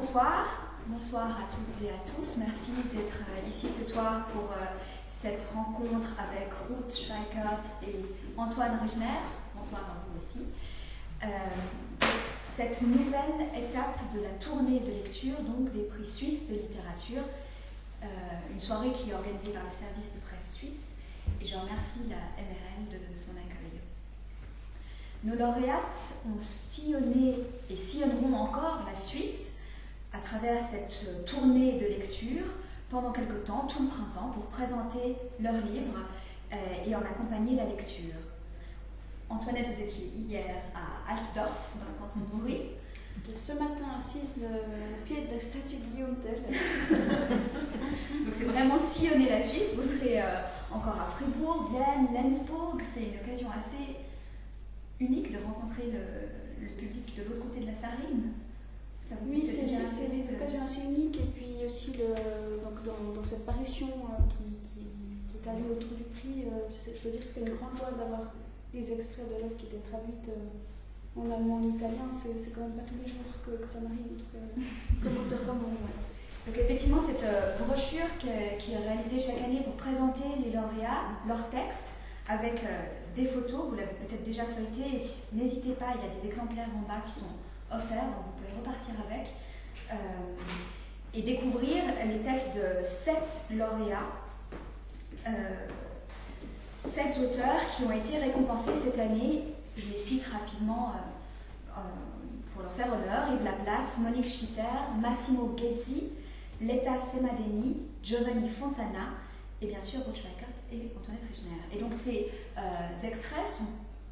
bonsoir. Bonsoir à toutes et à tous. Merci d'être ici ce soir pour cette rencontre avec Ruth Schweikert et Antoine Richner. Bonsoir à vous aussi. Cette nouvelle étape de la tournée de lecture, donc des prix suisses de littérature, une soirée qui est organisée par le service de presse suisse, et je remercie la MRL de son accueil. Nos lauréates ont sillonné et sillonneront encore la Suisse à travers cette tournée de lecture pendant quelque temps, tout le printemps, pour présenter leurs livres et en accompagner la lecture. Antoinette, vous étiez hier à Altdorf, dans le canton d'Uri. Ce matin, assise au pied de la statue de Guillaume Tell. Donc c'est vraiment sillonner la Suisse. Vous serez encore à Fribourg, Bienne, Lenzburg. C'est une occasion assez unique de rencontrer le public de l'autre côté de la Sarine. Oui, c'est une occasion assez unique. Et puis aussi, donc dans cette parution qui est allée autour du prix, je veux dire que c'est une grande joie d'avoir des extraits de l'œuvre qui étaient traduites en allemand, en italien. C'est quand même pas tous les jours que ça m'arrive, en tout cas, comme auteur roman. Ouais. Donc effectivement, cette brochure qui est réalisée chaque année pour présenter les lauréats, leurs textes, avec des photos, vous l'avez peut-être déjà feuilleté, et n'hésitez pas, il y a des exemplaires en bas qui sont offerts, donc vous pouvez repartir avec, et découvrir les textes de 7 lauréats, 7 auteurs qui ont été récompensés cette année. Je les cite rapidement pour leur faire honneur: Yves Laplace, Monique Schwitter, Massimo Ghezzi, Letta Semadeni, Giovanni Fontana, et bien sûr Ruth Schweikert et Antoinette Richner. Et donc ces extraits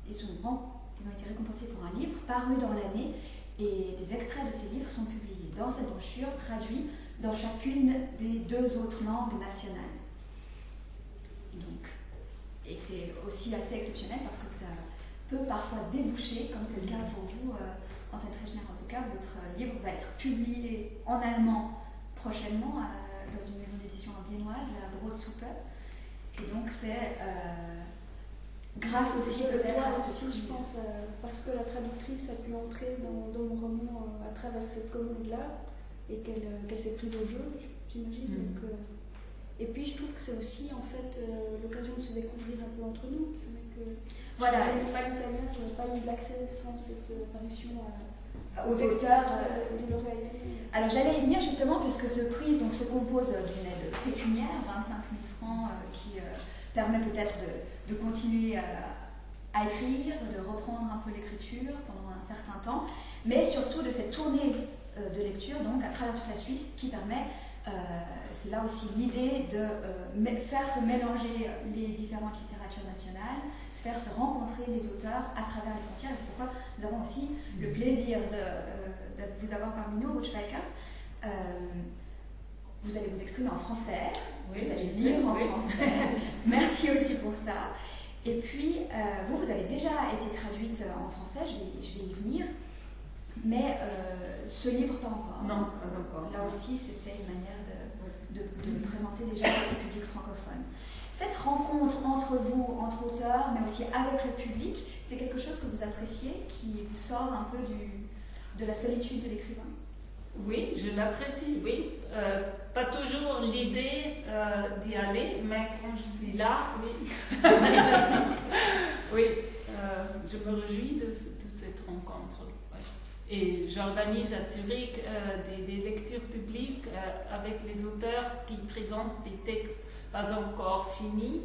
ils ont été récompensés pour un livre paru dans l'année, et des extraits de ces livres sont publiés dans cette brochure, traduits dans chacune des 2 autres langues nationales. Et c'est aussi assez exceptionnel parce que ça peut parfois déboucher, comme c'est le cas pour vous, Antoinette Richner en tout cas. Votre livre va être publié en allemand prochainement dans une maison d'édition viennoise, la Brotsuppe. Et donc c'est grâce aussi peut-être à ce je pense, parce que la traductrice a pu entrer dans mon roman à travers cette commande-là et qu'elle s'est prise au jeu, j'imagine. Donc, et puis je trouve que c'est aussi en fait l'occasion de se découvrir un peu entre nous. C'est vrai que voilà. Je n'avais pas l'italien, je n'avais pas eu l'accès sans cette parution aux auteurs. Alors j'allais y venir justement, puisque ce prix se compose d'une aide pécuniaire, 25 000 francs, qui permet peut-être de continuer à écrire, de reprendre un peu l'écriture pendant un certain temps, mais surtout de cette tournée de lecture donc à travers toute la Suisse qui permet, c'est là aussi l'idée de faire se mélanger les différentes littératures nationales, se faire se rencontrer les auteurs à travers les frontières. Et c'est pourquoi nous avons aussi le plaisir de vous avoir parmi nous, Ruth Schweikert. Vous allez vous exprimer en français, oui, vous allez lire en français. Merci aussi pour ça. Et puis, vous avez déjà été traduite en français, je vais y venir, mais ce livre pas encore. Non, pas encore. Là aussi, c'était une manière de le présenter déjà au public francophone. Cette rencontre entre vous, entre auteurs, mais aussi avec le public, c'est quelque chose que vous appréciez, qui vous sort un peu de la solitude de l'écrivain? Oui, je l'apprécie, oui. Pas toujours l'idée d'y aller, mais quand je suis là, oui. Oui, je me réjouis de cette rencontre. Ouais. Et j'organise à Zurich des lectures publiques avec les auteurs qui présentent des textes pas encore finis.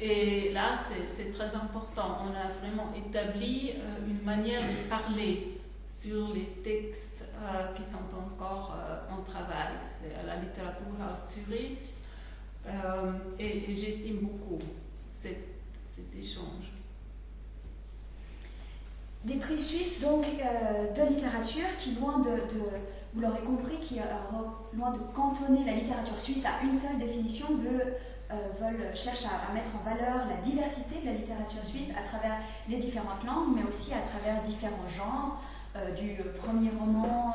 Et là, c'est très important. On a vraiment établi une manière de parler sur les textes qui sont encore en travail. C'est à la Literaturhaus Zurich. Et j'estime beaucoup cet échange. Des prix suisses donc de littérature qui, loin vous l'aurez compris, qui loin de cantonner la littérature suisse à une seule définition, cherchent à mettre en valeur la diversité de la littérature suisse à travers les différentes langues, mais aussi à travers différents genres, du premier roman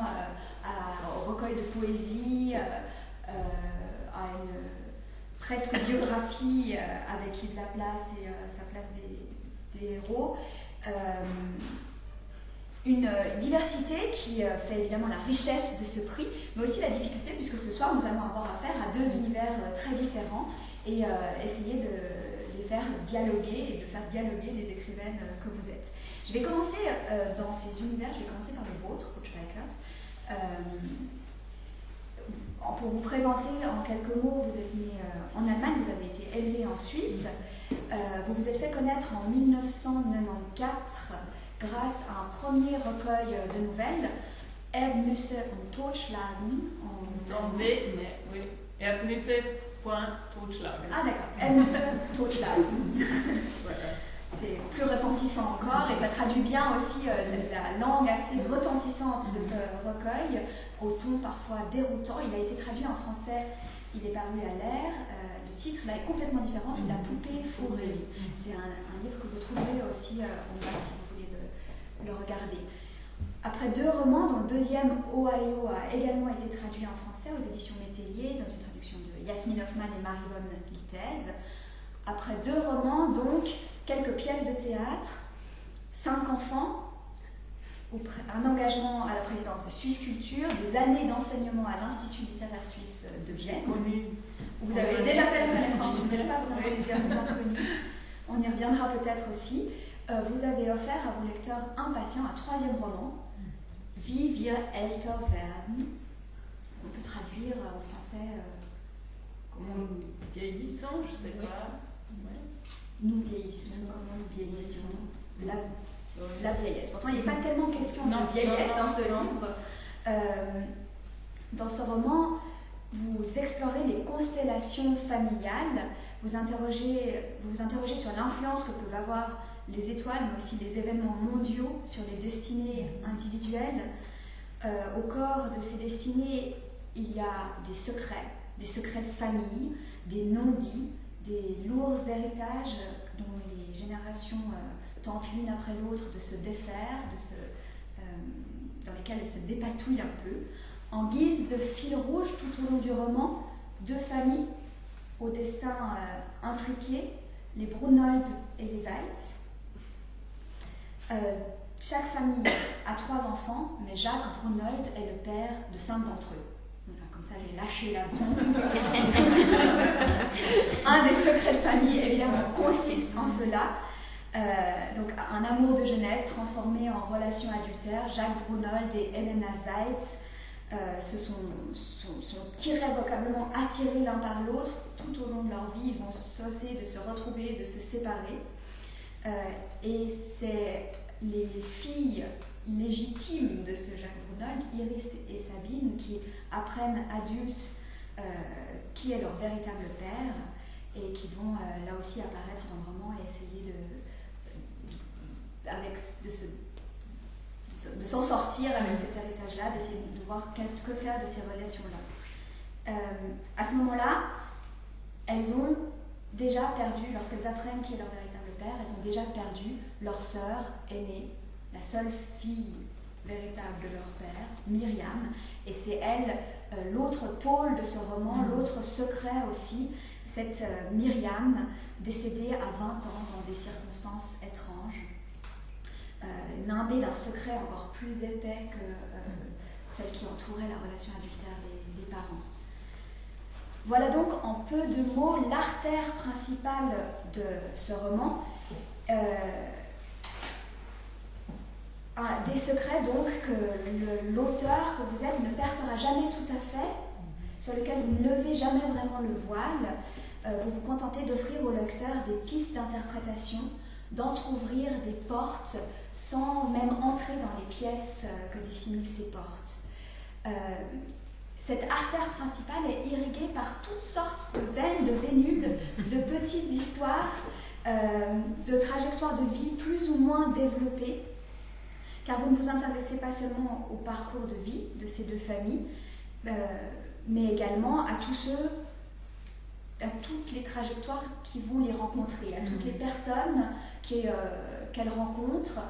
au recueil de poésie, à une presque biographie avec Yves Laplace et sa place des héros. Une diversité qui fait évidemment la richesse de ce prix, mais aussi la difficulté, puisque ce soir nous allons avoir affaire à deux univers très différents et essayer de les faire dialoguer et de faire dialoguer les écrivaines que vous êtes. Je vais commencer dans ces univers, je vais commencer par le vôtre, Coach Weikert. Pour vous présenter en quelques mots, vous êtes né en Allemagne, vous avez été élevé en Suisse, vous vous êtes fait connaître en 1994 grâce à un premier recueil de nouvelles, Erdnüsse und Totschlagen. Sans Z, mais oui, Erdnüsse, point, Totschlagen. Ah d'accord, Erdnüsse, Totschlagen. C'est plus retentissant encore et ça traduit bien aussi la langue assez retentissante de ce recueil, au ton parfois déroutant. Il a été traduit en français, il est paru à l'Air. Le titre là est complètement différent, c'est La poupée fourrée. C'est un livre que vous trouverez aussi en bas si vous voulez le regarder. Après deux romans, dont le deuxième, Ohio, a également été traduit en français aux éditions Métellier, dans une traduction de Yasmine Hoffman et Marivonne Littez. Après deux romans, donc, quelques pièces de théâtre, 5 enfants, un engagement à la présidence de Suisse Culture, des années d'enseignement à l'Institut littéraire suisse de Vienne. Vous avez déjà fait la connaissance, vous n'allez pas vraiment les inconnus. On y reviendra peut-être aussi. Vous avez offert à vos lecteurs impatients un troisième roman, Wie wir älter werden. On peut traduire en français comment nous vieillissons, je ne sais pas. Ouais. Nous vieillissons, comment nous vieillissons. La vieillesse. Pourtant, il n'est pas tellement question de vieillesse dans ce livre. Dans ce roman, vous explorez les constellations familiales, vous vous interrogez sur l'influence que peuvent avoir les étoiles, mais aussi les événements mondiaux sur les destinées individuelles. Au corps de ces destinées, il y a des secrets de famille, des non-dits, des lourds héritages dont les générations tentent l'une après l'autre de se défaire, dans lesquels elles se dépatouillent un peu. En guise de fil rouge tout au long du roman, deux familles au destin intriqué, les Brunold et les Zeitz. Chaque famille a 3 enfants, mais Jacques Brunold est le père de 5 d'entre eux. Voilà, comme ça j'ai lâché la bombe. Un des secrets de famille, évidemment, consiste en cela. Donc un amour de jeunesse transformé en relation adultère. Jacques Brunold et Helena Zeitz se sont irrévocablement attirés l'un par l'autre tout au long de leur vie. Ils vont cesser de se retrouver, de se séparer. Et c'est les filles légitimes de ce Jacques Brunold, Iris et Sabine, qui apprennent adultes qui est leur véritable père et qui vont là aussi apparaître dans le roman et essayer de s'en sortir avec cet héritage-là, d'essayer de voir que faire de ces relations-là. À ce moment-là, elles ont déjà perdu, lorsqu'elles apprennent qui est leur véritable père, elles ont déjà perdu leur sœur aînée, la seule fille véritable de leur père, Myriam, et c'est elle, l'autre pôle de ce roman, l'autre secret aussi, cette Myriam, décédée à 20 ans dans des circonstances étranges, nimbée d'un secret encore plus épais que celle qui entourait la relation adultère des parents. Voilà donc en peu de mots l'artère principale de ce roman. Des secrets donc que l'auteur que vous êtes ne percera jamais tout à fait, sur lesquels vous ne levez jamais vraiment le voile. Vous vous contentez d'offrir au lecteur des pistes d'interprétation, d'entrouvrir des portes sans même entrer dans les pièces que dissimulent ces portes. Cette artère principale est irriguée par toutes sortes de veines, de vénules, de petites histoires, de trajectoires de vie plus ou moins développées, car vous ne vous intéressez pas seulement au parcours de vie de ces deux familles, mais également à à toutes les trajectoires qui vont les rencontrer, à toutes les personnes qu'elles rencontrent.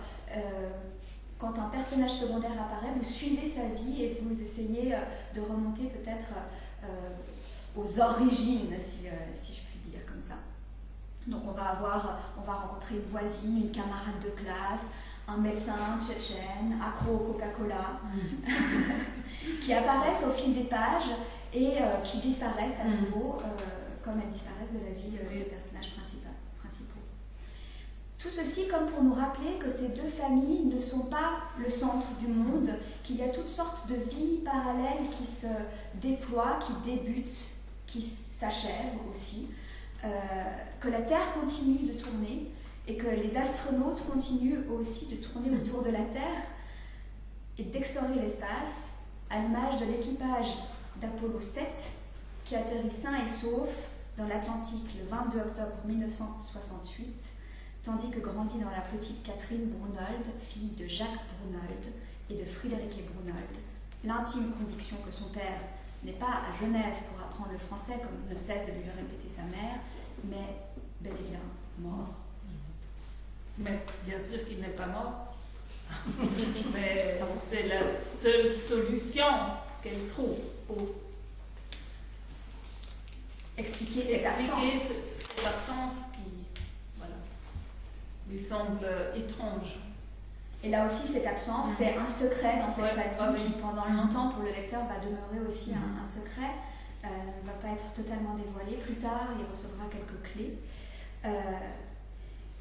Quand un personnage secondaire apparaît, vous suivez sa vie et vous essayez de remonter peut-être aux origines, si je puis dire comme ça. Donc on va rencontrer une voisine, une camarade de classe, un médecin tchétchène, accro au Coca-Cola, qui apparaissent au fil des pages et qui disparaissent à nouveau, comme elles disparaissent de la vie des personnages principaux. Tout ceci comme pour nous rappeler que ces deux familles ne sont pas le centre du monde, qu'il y a toutes sortes de vies parallèles qui se déploient, qui débutent, qui s'achèvent aussi, que la Terre continue de tourner et que les astronautes continuent aussi de tourner autour de la Terre et d'explorer l'espace, à l'image de l'équipage d'Apollo 7 qui atterrit sain et sauf dans l'Atlantique le 22 octobre 1968, tandis que grandit dans la petite Catherine Brunold, fille de Jacques Brunold et de Friederike Brunold, l'intime conviction que son père n'est pas à Genève pour apprendre le français, comme ne cesse de lui répéter sa mère, mais bel et bien mort. Mais bien sûr qu'il n'est pas mort. Mais c'est la seule solution qu'elle trouve pour expliquer cette absence qui lui semble étrange. Et là aussi, cette absence, c'est un secret dans cette famille qui, pendant longtemps, pour le lecteur, va demeurer aussi un secret. Ne va pas être totalement dévoilé. Plus tard, il recevra quelques clés.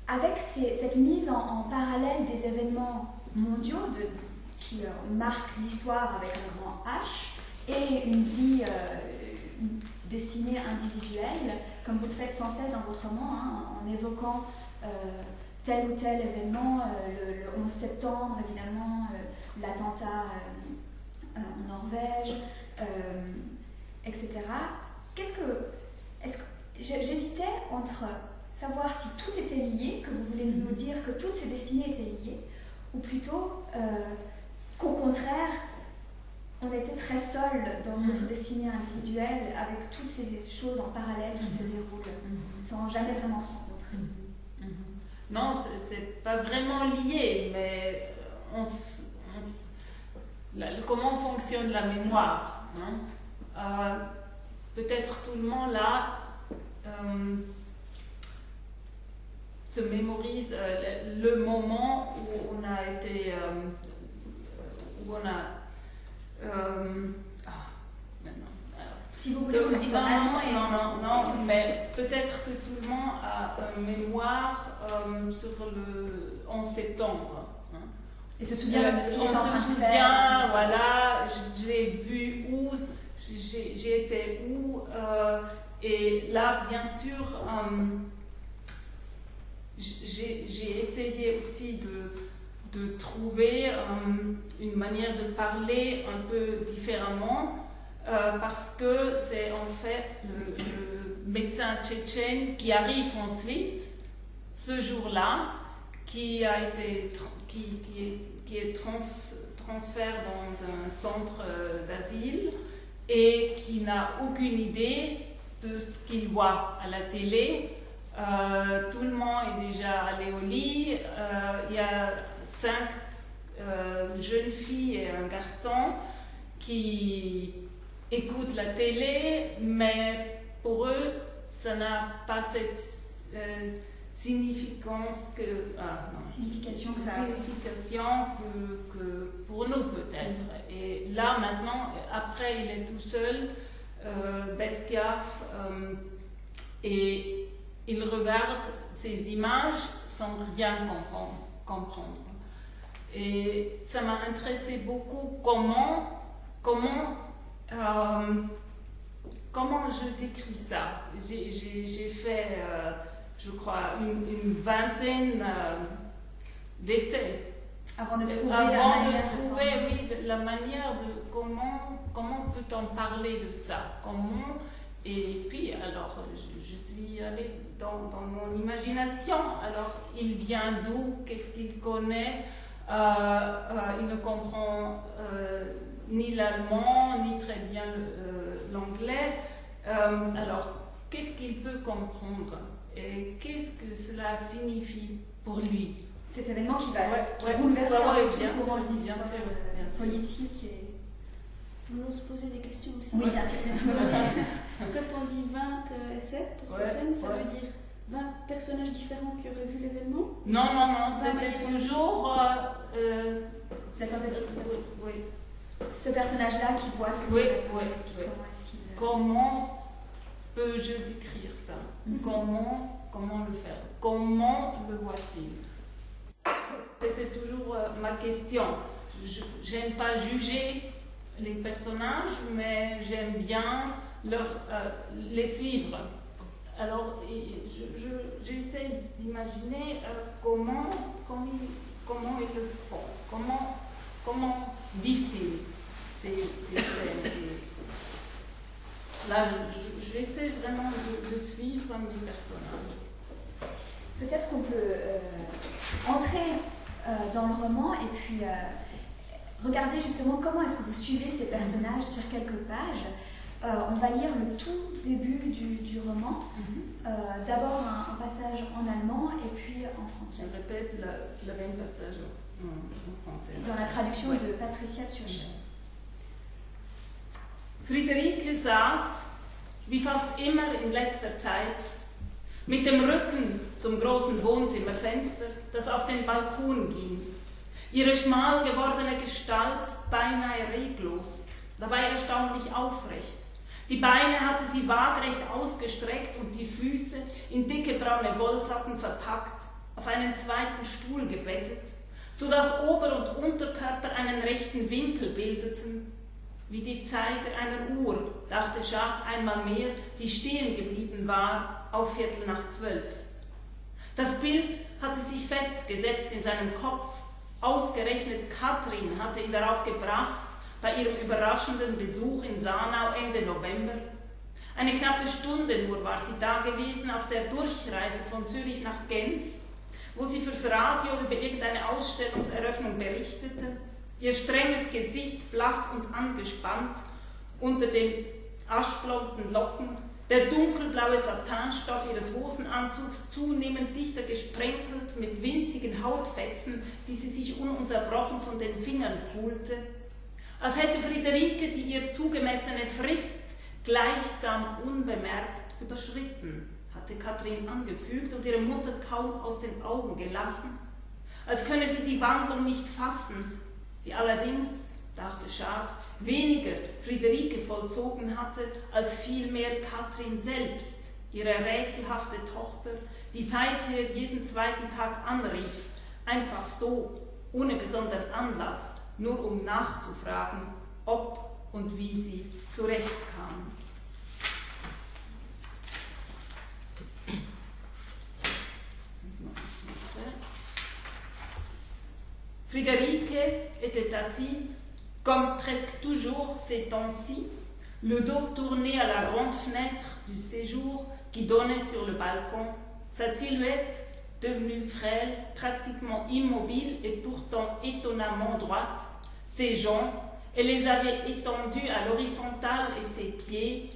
Avec cette mise en parallèle des événements mondiaux qui marquent l'histoire avec un grand H et une vie destinée individuelle, comme vous le faites sans cesse dans votre roman, en évoquant tel ou tel événement, le 11 septembre, évidemment, l'attentat en Norvège, etc. J'hésitais entre savoir si tout était lié, que vous voulez nous dire que toutes ces destinées étaient liées, ou plutôt qu'au contraire, on était très seul dans notre destinée individuelle, avec toutes ces choses en parallèle qui se déroulent, sans jamais vraiment se rencontrer. Non, c'est pas vraiment lié, mais comment fonctionne la mémoire, hein? Peut-être tout le monde là se mémorise le moment où on a été, si vous voulez, vous le dites en allemand. Non, mais peut-être que tout le monde a une mémoire sur le 11 septembre. Hein. Et se souvient de ce qu'il est en train de faire. On se souvient, voilà, je l'ai vu où, j'ai été où. Et là, bien sûr, j'ai essayé aussi de trouver une manière de parler un peu différemment. Parce que c'est en fait le médecin tchétchène qui arrive en Suisse ce jour-là, qui est transféré dans un centre d'asile et qui n'a aucune idée de ce qu'il voit à la télé. Tout le monde est déjà allé au lit. Il y a 5 jeunes filles et un garçon qui écoutent la télé, mais pour eux, ça n'a pas cette signification que pour nous peut-être. Et là maintenant, après il est tout seul, Beskiaf, et il regarde ces images sans rien comprendre. Et ça m'a intéressé beaucoup comment je décris ça. J'ai fait, je crois, une vingtaine d'essais. Avant de trouver la manière de comment peut-on parler de ça. Et puis, alors, je suis allée dans mon imagination. Alors, il vient d'où? Qu'est-ce qu'il connaît? Il ne comprend ni l'allemand, ni très bien l'anglais. Alors, qu'est-ce qu'il peut comprendre? Et qu'est-ce que cela signifie pour lui? Cet événement qui va bouleverser le courant de l'histoire politique. On ose poser des questions aussi. Oui, bien sûr. Quand on dit 20 essais pour cette scène, ça veut dire 20 personnages différents qui auraient vu l'événement? Non, c'était toujours... la tentative. Oui. Ce personnage-là qui voit cette événement, comment est-ce qu'il... Comment peux-je décrire ça? Comment le faire? Comment le voit-il? C'était toujours ma question. J'aime pas juger les personnages, mais j'aime bien les suivre. Alors, j'essaie d'imaginer comment ils le font, comment vivent-ils ces scènes. Là, j'essaie vraiment de suivre mes personnages. Peut-être qu'on peut entrer dans le roman et puis regarder justement comment est-ce que vous suivez ces personnages sur quelques pages. On va lire le tout début du roman. D'abord un passage en allemand et puis en français. Je répète le même passage en français. Dans la traduction de Patricia Tschircher. Friederike saß, wie fast immer in letzter Zeit, mit dem Rücken zum großen Wohnzimmerfenster, das auf den Balkon ging. Ihre schmal gewordene Gestalt beinahe reglos, dabei erstaunlich aufrecht. Die Beine hatte sie waagrecht ausgestreckt und die Füße, in dicke braune Wollsocken verpackt, auf einen zweiten Stuhl gebettet, so dass Ober- und Unterkörper einen rechten Winkel bildeten, wie die Zeiger einer Uhr, dachte Jacques einmal mehr, die stehen geblieben war, auf 11:15. Das Bild hatte sich festgesetzt in seinem Kopf. Ausgerechnet Katrin hatte ihn darauf gebracht, bei ihrem überraschenden Besuch in Sanau Ende November. Eine knappe Stunde nur war sie da gewesen auf der Durchreise von Zürich nach Genf, wo sie fürs Radio über irgendeine Ausstellungseröffnung berichtete. Ihr strenges Gesicht blass und angespannt, unter den aschblonden Locken, der dunkelblaue Satinstoff ihres Hosenanzugs zunehmend dichter gesprenkelt mit winzigen Hautfetzen, die sie sich ununterbrochen von den Fingern pulte. Als hätte Friederike die ihr zugemessene Frist gleichsam unbemerkt überschritten, hatte Katrin angefügt und ihre Mutter kaum aus den Augen gelassen. Als könne sie die Wandlung nicht fassen, die allerdings, dachte Jacques, weniger Friederike vollzogen hatte, als vielmehr Katrin selbst, ihre rätselhafte Tochter, die seither jeden zweiten Tag anrief, einfach so, ohne besonderen Anlass, nur um nachzufragen, ob und wie sie zurechtkam. Friederike était assise, comme presque toujours ces temps-ci, le dos tourné à la grande fenêtre du séjour qui donnait sur le balcon, sa silhouette devenue frêle, pratiquement immobile et pourtant étonnamment droite. Ses jambes, elle les avait étendues à l'horizontale et ses pieds,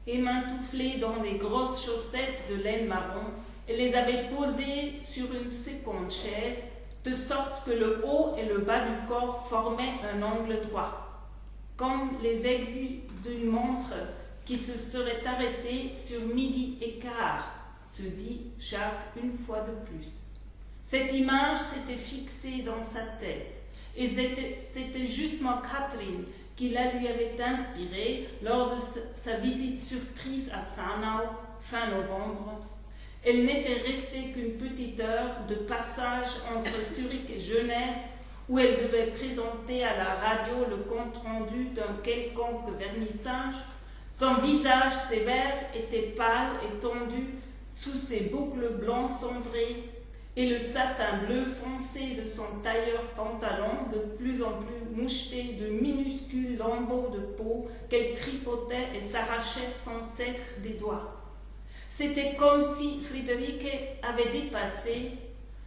émintouflés dans des grosses chaussettes de laine marron, elle les avait posés sur une seconde chaise, de sorte que le haut et le bas du corps formaient un angle droit, comme les aiguilles d'une montre qui se serait arrêtée sur midi et quart, se dit Jacques une fois de plus. Cette image s'était fixée dans sa tête, et c'était justement Katrin qui la lui avait inspirée lors de sa visite surprise à Sanau, fin novembre. Elle n'était restée qu'une petite heure de passage entre Zurich et Genève, où elle devait présenter à la radio le compte-rendu d'un quelconque vernissage. Son visage sévère était pâle et tendu sous ses boucles blancs cendrées, et le satin bleu foncé de son tailleur pantalon, de plus en plus moucheté de minuscules lambeaux de peau qu'elle tripotait et s'arrachait sans cesse des doigts. C'était comme si Friederike avait dépassé,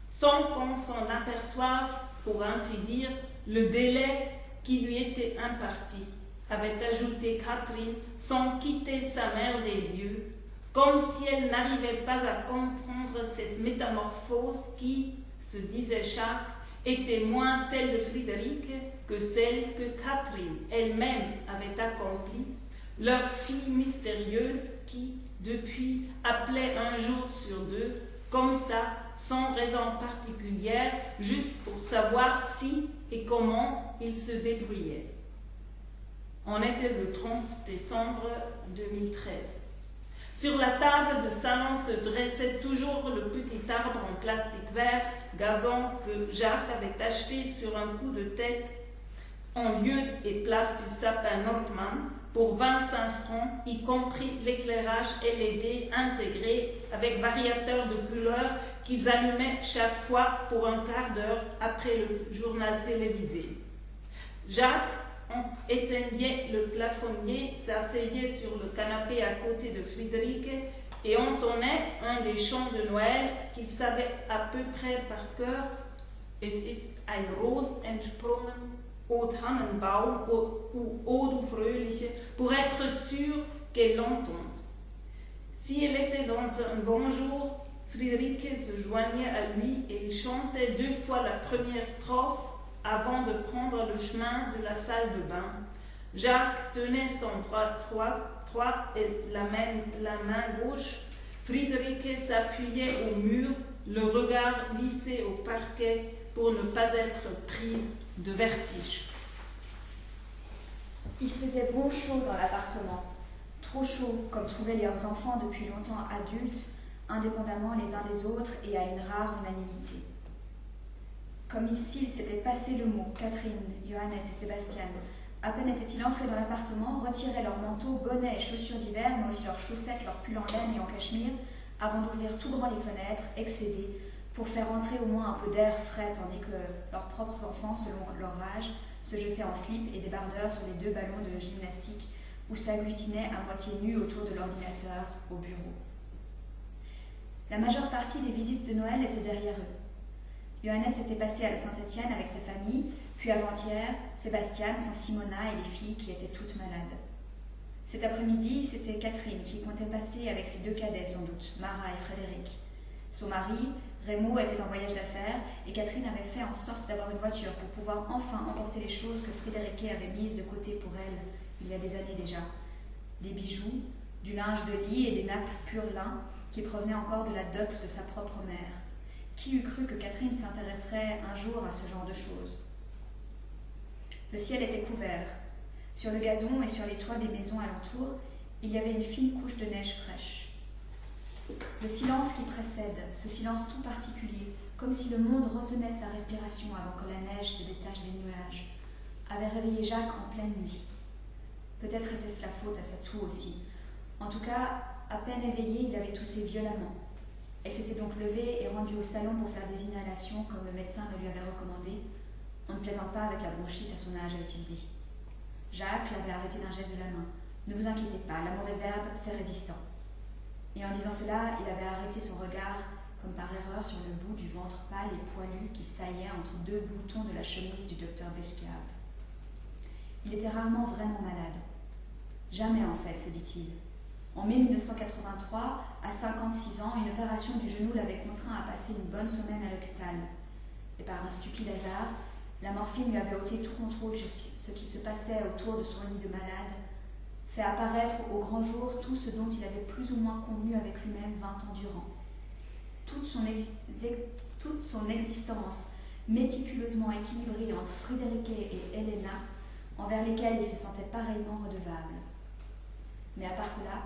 sans qu'on s'en aperçoive, pour ainsi dire, le délai qui lui était imparti, avait ajouté Katrin sans quitter sa mère des yeux, comme si elle n'arrivait pas à comprendre cette métamorphose qui, se disait Jacques, était moins celle de Friederike que celle que Katrin elle-même avait accomplie, leur fille mystérieuse qui, depuis, appelait un jour sur deux, comme ça, sans raison particulière, juste pour savoir si et comment ils se débrouillaient. On était le 30 décembre 2013. Sur la table de salon se dressait toujours le petit arbre en plastique vert, gazon que Jacques avait acheté sur un coup de tête en lieu et place du sapin Nordmann pour 25 francs, y compris l'éclairage LED intégré avec variateur de couleurs qu'ils allumaient chaque fois pour un quart d'heure après le journal télévisé. Jacques éteignait le plafonnier, s'asseyait sur le canapé à côté de Friederike et entonnait un des chants de Noël qu'il savait à peu près par cœur. Es ist ein Ros entsprungen, O Tannenbaum, O du Fröhliche, pour être sûr qu'elle l'entende. Si elle était dans un bon jour, Friederike se joignait à lui et il chantait 2 fois la première strophe avant de prendre le chemin de la salle de bain. Jacques tenait son bras droit et la main gauche. Friederike s'appuyait au mur, le regard lissé au parquet pour ne pas être prise de vertige. Il faisait bon chaud dans l'appartement, trop chaud comme trouvaient leurs enfants depuis longtemps adultes, indépendamment les uns des autres et à une rare unanimité. Comme s'il s'était passé le mot, Catherine, Johannes et Sébastien, à peine étaient-ils entrés dans l'appartement, retiraient leurs manteaux, bonnets et chaussures d'hiver, mais aussi leurs chaussettes, leurs pulls en laine et en cachemire, avant d'ouvrir tout grand les fenêtres, excédés, pour faire entrer au moins un peu d'air frais, tandis que leurs propres enfants, selon leur âge, se jetaient en slip et débardeurs sur les 2 ballons de gymnastique ou s'agglutinaient à moitié nus autour de l'ordinateur au bureau. La majeure partie des visites de Noël étaient derrière eux. Johannes était passé à la Saint-Étienne avec sa famille, puis avant-hier, Sébastien, sans Simona et les filles qui étaient toutes malades. Cet après-midi, c'était Catherine qui comptait passer avec ses 2 cadets sans doute, Mara et Frédéric. Son mari, Rémo, était en voyage d'affaires et Catherine avait fait en sorte d'avoir une voiture pour pouvoir enfin emporter les choses que Frédéric avait mises de côté pour elle, il y a des années déjà. Des bijoux, du linge de lit et des nappes pur lin qui provenaient encore de la dot de sa propre mère. Qui eût cru que Catherine s'intéresserait un jour à ce genre de choses? Le ciel était couvert. Sur le gazon et sur les toits des maisons alentour, il y avait une fine couche de neige fraîche. Le silence qui précède, ce silence tout particulier, comme si le monde retenait sa respiration avant que la neige se détache des nuages, avait réveillé Jacques en pleine nuit. Peut-être était-ce la faute à sa toux aussi. En tout cas, à peine éveillé, il avait toussé violemment. Elle s'était donc levée et rendue au salon pour faire des inhalations comme le médecin le lui avait recommandé. On ne plaisante pas avec la bronchite à son âge, avait-il dit. Jacques l'avait arrêté d'un geste de la main. Ne vous inquiétez pas, la mauvaise herbe, c'est résistant. Et en disant cela, il avait arrêté son regard comme par erreur sur le bout du ventre pâle et poilu qui saillait entre 2 boutons de la chemise du docteur Beschave. Il était rarement vraiment malade. Jamais en fait, se dit-il. En mai 1983, à 56 ans, une opération du genou l'avait contraint à passer une bonne semaine à l'hôpital. Et par un stupide hasard, la morphine lui avait ôté tout contrôle sur ce qui se passait autour de son lit de malade, fait apparaître au grand jour tout ce dont il avait plus ou moins convenu avec lui-même 20 ans durant. Toute son existence méticuleusement équilibrée entre Friederike et Helena, envers lesquelles il se sentait pareillement redevable. Mais à part cela,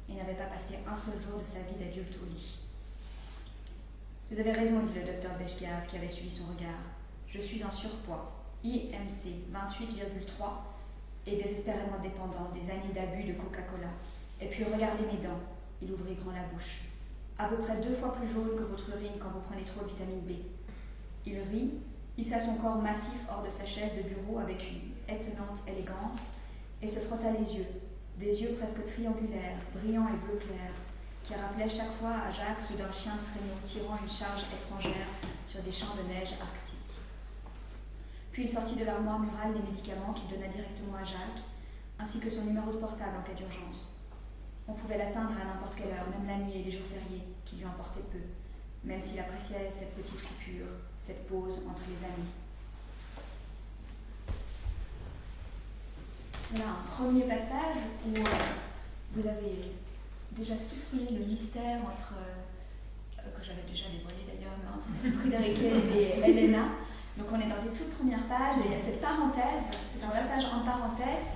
il n'avait pas passé un seul jour de sa vie d'adulte au lit. Vous avez raison, dit le docteur Beschave qui avait suivi son regard. Je suis en surpoids, IMC 28,3 et désespérément dépendant des années d'abus de Coca-Cola. Et puis regardez mes dents, il ouvrit grand la bouche. À peu près 2 fois plus jaune que votre urine quand vous prenez trop de vitamine B. Il rit, hissa son corps massif hors de sa chaise de bureau avec une étonnante élégance et se frotta les yeux, des yeux presque triangulaires, brillants et bleu clair, qui rappelaient chaque fois à Jacques ceux d'un chien traîneau tirant une charge étrangère sur des champs de neige arctiques. Puis il sortit de l'armoire murale les médicaments qu'il donna directement à Jacques, ainsi que son numéro de portable en cas d'urgence. On pouvait l'atteindre à n'importe quelle heure, même la nuit et les jours fériés, qui lui importaient peu, même s'il appréciait cette petite coupure, cette pause entre les années. Voilà un premier passage où vous avez déjà soupçonné le mystère entre, que j'avais déjà dévoilé d'ailleurs, mais entre Friederike et Elena. Donc on est dans les toutes premières pages et il y a cette parenthèse, c'est un passage en parenthèse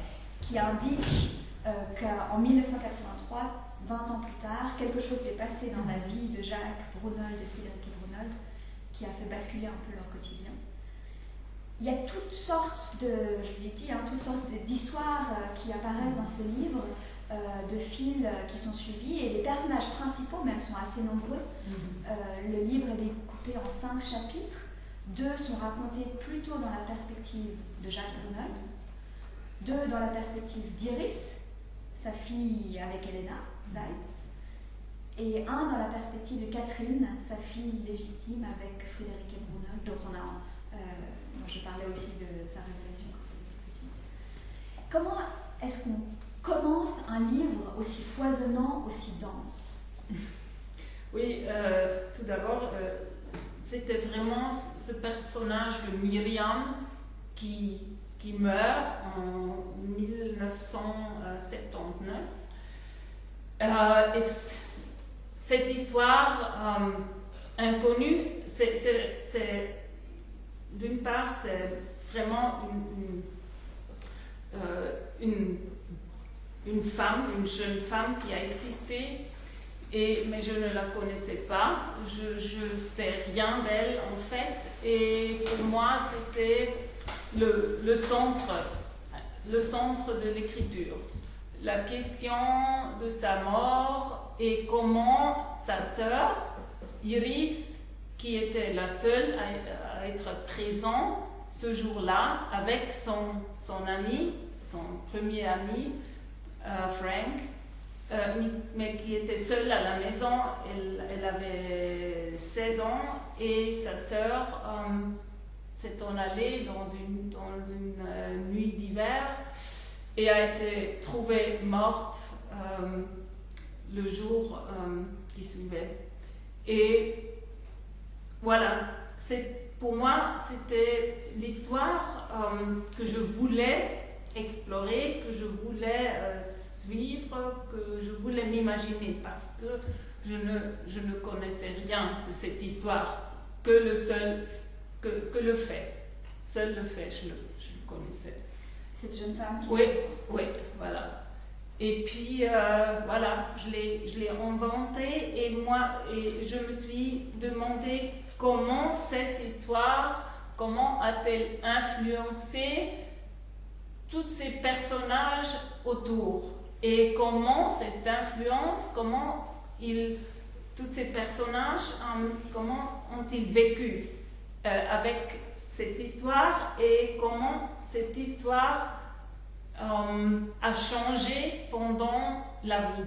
qui indique qu'en 1983, 20 ans plus tard, quelque chose s'est passé dans la vie de Jacques Brunold et Friederike Brunold qui a fait basculer un peu leur quotidien. Il y a toutes sortes je l'ai dit, toutes sortes d'histoires qui apparaissent dans ce livre, de fils qui sont suivis, et les personnages principaux même sont assez nombreux. Le livre est découpé en 5 chapitres. 2 sont racontés plutôt dans la perspective de Jacques Brunold, 2 dans la perspective d'Iris, sa fille avec Elena Seitz, et 1 dans la perspective de Catherine, sa fille légitime avec Friederike Brunold, dont je parlais aussi de sa révélation quand elle était petite. Comment est-ce qu'on commence un livre aussi foisonnant, aussi dense? Oui, tout d'abord, c'était vraiment ce personnage de Myriam qui meurt en 1979. Et cette histoire inconnue, c'est d'une part, c'est vraiment une femme, une jeune femme qui a existé, mais je ne la connaissais pas, je ne sais rien d'elle en fait, et pour moi c'était le centre de l'écriture. La question de sa mort et comment sa sœur, Iris, qui était la seule à être présente ce jour-là avec son ami, son premier ami, Frank, mais qui était seule à la maison. Elle avait 16 ans et sa sœur s'est en allée dans une nuit d'hiver et a été trouvée morte le jour qui suivait. Et voilà, pour moi, c'était l'histoire que je voulais explorer, que je voulais suivre, que je voulais m'imaginer, parce que je ne connaissais rien de cette histoire, que le fait. Seul le fait, je le connaissais. Cette jeune femme qui... Oui, voilà. Et puis, voilà, je l'ai inventé et je me suis demandé comment cette histoire, comment a-t-elle influencé tous ces personnages autour et comment cette influence, tous ces personnages, comment ont-ils vécu avec cette histoire et comment cette histoire a changé pendant la vie.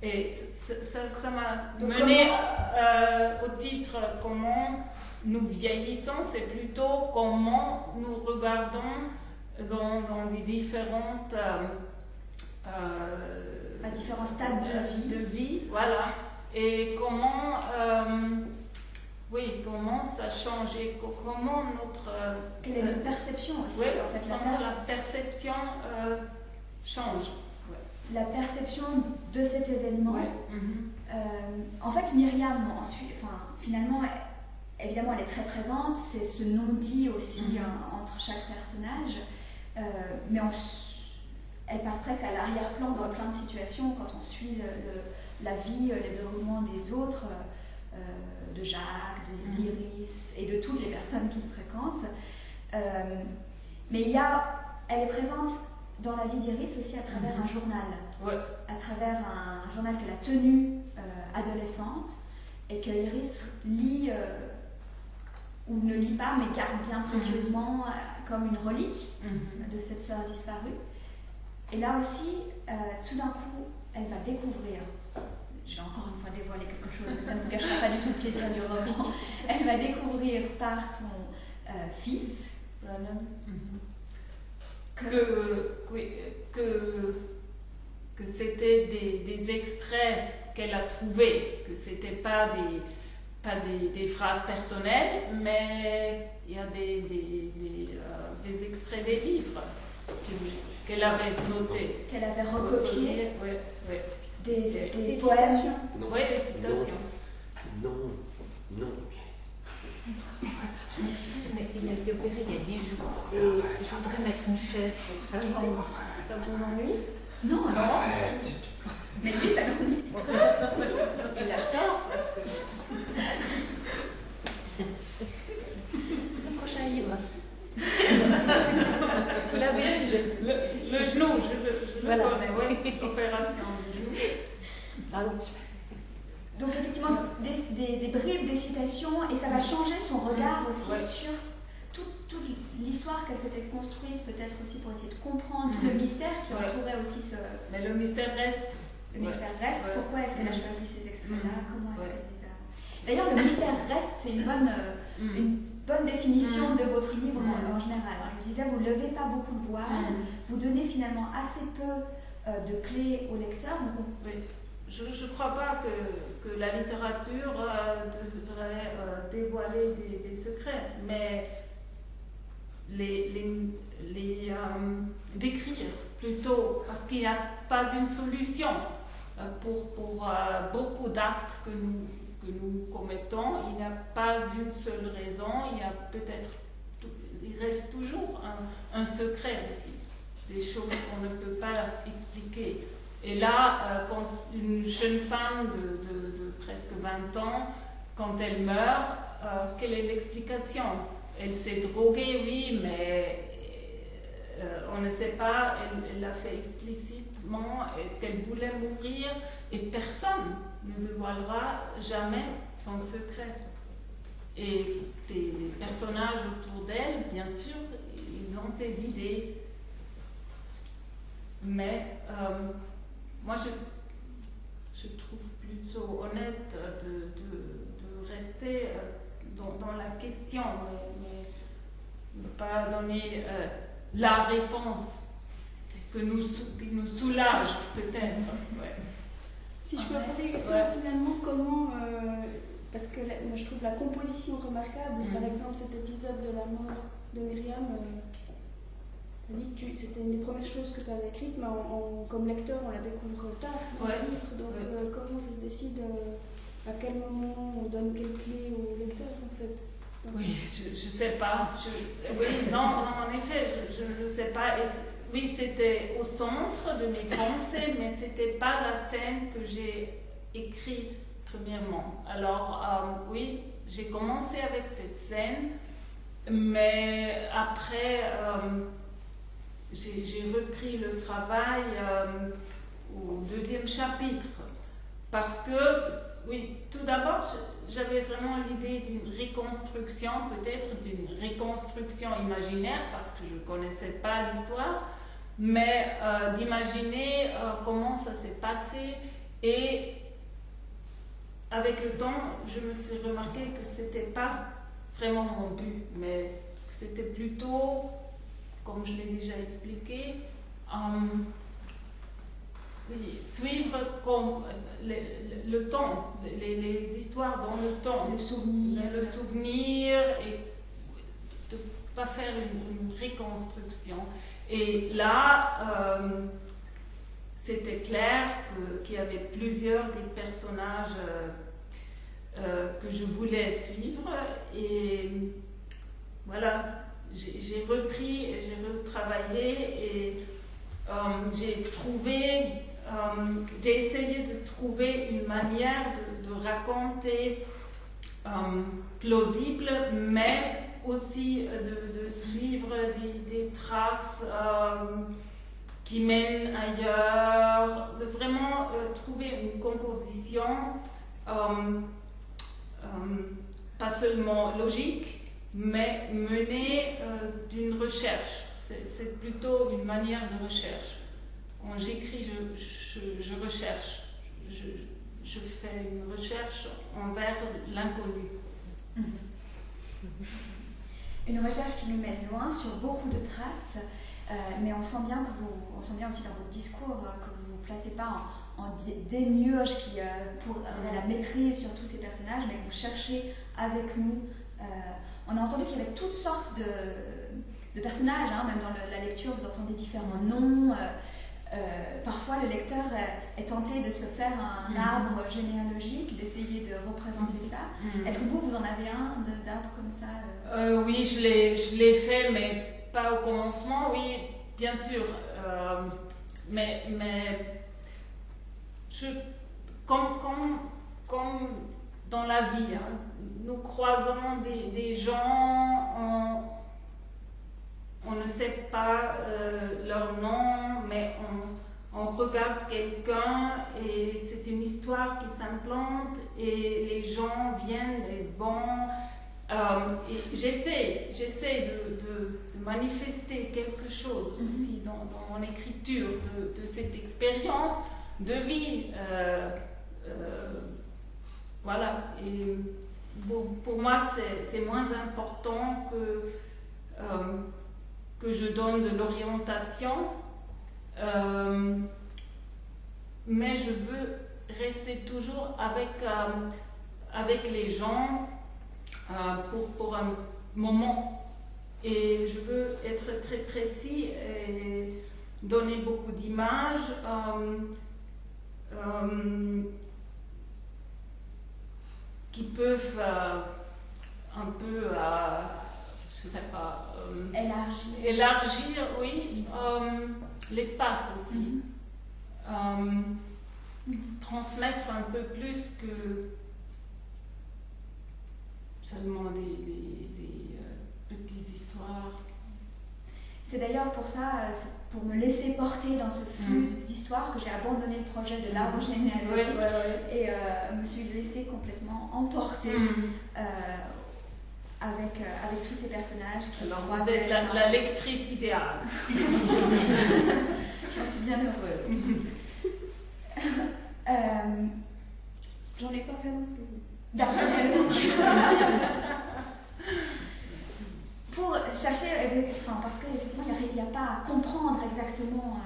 Et ça m'a mené au titre « Comment nous vieillissons », c'est plutôt comment nous regardons dans des différentes différents stades de vie, voilà, et comment ça change et comment notre... Quelle est notre perception aussi, en fait, la perception change. La perception de cet événement. En fait, Myriam, finalement, évidemment, elle est très présente, c'est ce non-dit aussi entre chaque personnage, mais elle passe presque à l'arrière-plan dans plein de situations quand on suit la vie, le déroulement des autres, de Jacques, d'Iris et de toutes les personnes qu'il fréquente. Mais elle est présente dans la vie d'Iris aussi à travers un journal, à travers un journal qu'elle a tenu adolescente et que Iris lit ou ne lit pas mais garde bien précieusement comme une relique de cette sœur disparue. Et là aussi, tout d'un coup, elle va découvrir, je vais encore une fois dévoiler quelque chose, mais ça ne vous gâchera pas du tout le plaisir du roman, elle va découvrir par son fils, Ronan, que c'était des extraits qu'elle a trouvés, que ce n'était pas des phrases personnelles, mais il y a des extraits des livres qu'elle avait noté. Qu'elle avait recopié. Oui, oui. Des poèmes. Oui, des citations. Non. Je me souviens, mais il a été opéré il y a 10 jours. Et je voudrais mettre une chaise pour ça. Ça vous ennuie? Non, alors. Mais lui, ça l'ennuie. Il a tort parce que. Le prochain livre. Vous l'avez le sujet. Le genou, je le connais, oui. Opération du genou. Pardon. Donc effectivement, des bribes, des citations, et ça va changer son regard aussi sur toute l'histoire qu'elle s'était construite, peut-être aussi pour essayer de comprendre tout le mystère qui entourait aussi ce... Mais le mystère reste. Le mystère reste. Pourquoi est-ce qu'elle a choisi ces extraits-là? Comment est-ce qu'elle les a... D'ailleurs, le mystère reste, c'est une bonne définition de votre livre en général. Je vous disais, vous ne levez pas beaucoup le voile, vous donnez finalement assez peu de clés au lecteur. Oui. Je ne crois pas que la littérature devrait dévoiler des secrets, mais décrire plutôt, parce qu'il n'y a pas une solution pour beaucoup d'actes que nous commettons. Il n'y a pas une seule raison, il reste toujours un secret aussi, des choses qu'on ne peut pas expliquer. Et là, quand une jeune femme de presque 20 ans, quand elle meurt, quelle est l'explication? Elle s'est droguée, oui, mais on ne sait pas, elle l'a fait explicitement, est-ce qu'elle voulait mourir? Et personne ne dévoilera jamais son secret. Et des personnages autour d'elle, bien sûr, ils ont des idées. Mais... moi, je trouve plutôt honnête de rester dans la question, mais ne pas donner la réponse qui nous soulage peut-être. Ouais. Si je peux poser une question, finalement, comment... parce que moi, je trouve la composition remarquable. Par exemple, cet épisode de la mort de Myriam... c'était une des premières choses que tu avais écrites, mais comme lecteur, on la découvre tard dans le livre. Donc, comment ça se décide à quel moment on donne quelle clé au lecteur, en fait? Donc, oui, je ne sais pas. Non, en effet, je ne sais pas. Oui, c'était au centre de mes pensées, mais ce n'était pas la scène que j'ai écrite premièrement. Alors, oui, j'ai commencé avec cette scène, mais après... j'ai repris le travail au deuxième chapitre parce que, oui, tout d'abord, j'avais vraiment l'idée d'une reconstruction, peut-être d'une reconstruction imaginaire parce que je ne connaissais pas l'histoire, mais d'imaginer comment ça s'est passé. Et avec le temps, je me suis remarqué que ce n'était pas vraiment mon but, mais c'était plutôt... comme je l'ai déjà expliqué, suivre comme le temps, les histoires dans le temps. Le souvenir et de ne pas faire une reconstruction. Et là, c'était clair qu'il y avait plusieurs des personnages que je voulais suivre. Et voilà. J'ai repris, j'ai retravaillé et j'ai essayé de trouver une manière de raconter plausible, mais aussi de suivre des traces qui mènent ailleurs, de vraiment trouver une composition pas seulement logique, mais menée d'une recherche. C'est plutôt une manière de recherche. Quand j'écris, je recherche. Je fais une recherche envers l'inconnu. Une recherche qui nous mène loin sur beaucoup de traces, mais on sent bien aussi dans votre discours que vous ne vous placez pas en démiurge pour la maîtrise sur tous ces personnages, mais que vous cherchez avec nous. On a entendu qu'il y avait toutes sortes de personnages, hein. Même dans la lecture, vous entendez différents noms. Parfois, le lecteur est tenté de se faire un arbre généalogique, d'essayer de représenter ça. Est-ce que vous en avez un d'arbre comme ça Oui, je l'ai fait, mais pas au commencement, oui, bien sûr. Mais comme dans la vie, hein, nous croisons des gens, on ne sait pas leur nom, mais on regarde quelqu'un et c'est une histoire qui s'implante et les gens viennent et vont. Et j'essaie de manifester quelque chose aussi dans mon écriture de cette expérience de vie. Voilà. Et pour moi, c'est moins important que je donne de l'orientation, mais je veux rester toujours avec les gens pour un moment, et je veux être très précis et donner beaucoup d'images qui peuvent un peu je sais pas, élargir, oui, l'espace aussi. Transmettre un peu plus que seulement des petites histoires. C'est d'ailleurs pour ça, pour me laisser porter dans ce flux d'histoires, que j'ai abandonné le projet de l'arbre généalogique et me suis laissée complètement emporter avec tous ces personnages qui vous êtes la lectrice idéale. Merci. J'en suis bien heureuse. J'en ai pas fait non plus. D'arbre généalogique. Pour chercher, parce qu'effectivement, il n'y a pas à comprendre exactement,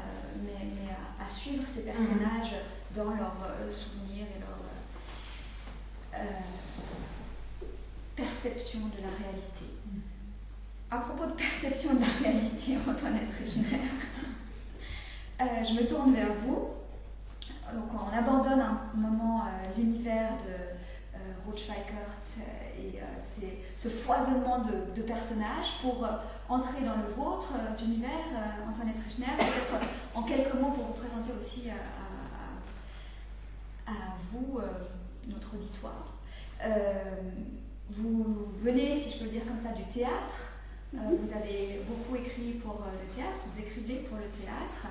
mais à suivre ces personnages dans leurs souvenirs et leur perception de la réalité. À propos de perception de la réalité, Antoinette Rechner, je me tourne vers vous. Donc, on abandonne un moment l'univers de Ruth Schweikert et ce foisonnement de personnages pour entrer dans le vôtre d'univers, Antoinette Rechner. Peut-être en quelques mots pour vous présenter aussi à vous, notre auditoire. Vous venez, si je peux le dire comme ça, du théâtre. Vous avez beaucoup écrit pour le théâtre, vous écrivez pour le théâtre.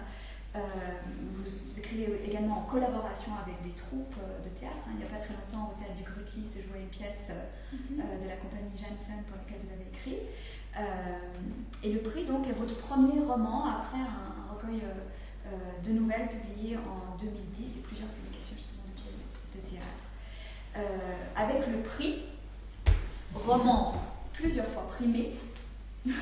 Vous écrivez également en collaboration avec des troupes de théâtre. Il n'y a pas très longtemps, au théâtre du Grutli se jouait une pièce de la compagnie Jeanne Fun pour laquelle vous avez écrit. Et le prix donc est votre premier roman après un recueil de nouvelles publié en 2010 et plusieurs publications justement de pièces de théâtre. Avec le prix, roman plusieurs fois primé. Vous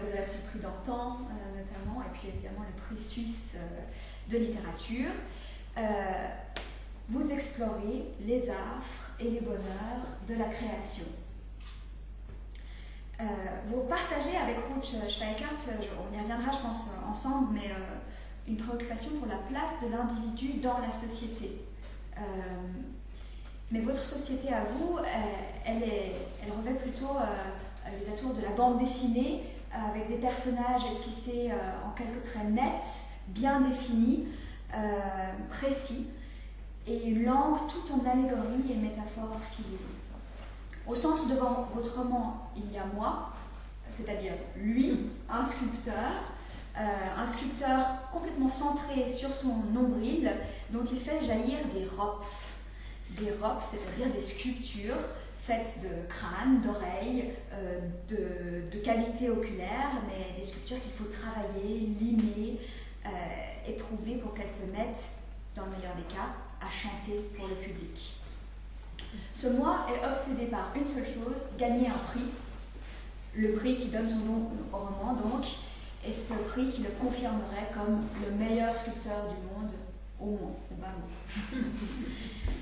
avez reçu le prix d'Antan notamment, et puis évidemment le prix suisse de littérature. Vous explorez les affres et les bonheurs de la création. Vous partagez avec Ruth Schweikert, on y reviendra je pense ensemble, mais une préoccupation pour la place de l'individu dans la société. Mais votre société à vous, elle revêt plutôt les atours de la bande dessinée, avec des personnages esquissés en quelques traits nets, bien définis, précis, et une langue tout en allégorie et métaphores filées. Au centre de votre roman, il y a moi, c'est-à-dire lui, un sculpteur complètement centré sur son nombril, dont il fait jaillir des rophes. Des rophes, c'est-à-dire des sculptures faites de crânes, d'oreilles, de cavités oculaires, mais des sculptures qu'il faut travailler, limer, éprouver pour qu'elles se mettent, dans le meilleur des cas, à chanter pour le public. Ce moi est obsédé par une seule chose, gagner un prix, le prix qui donne son nom au roman donc, et ce prix qui le confirmerait comme le meilleur sculpteur du monde, au moins, au bas mot.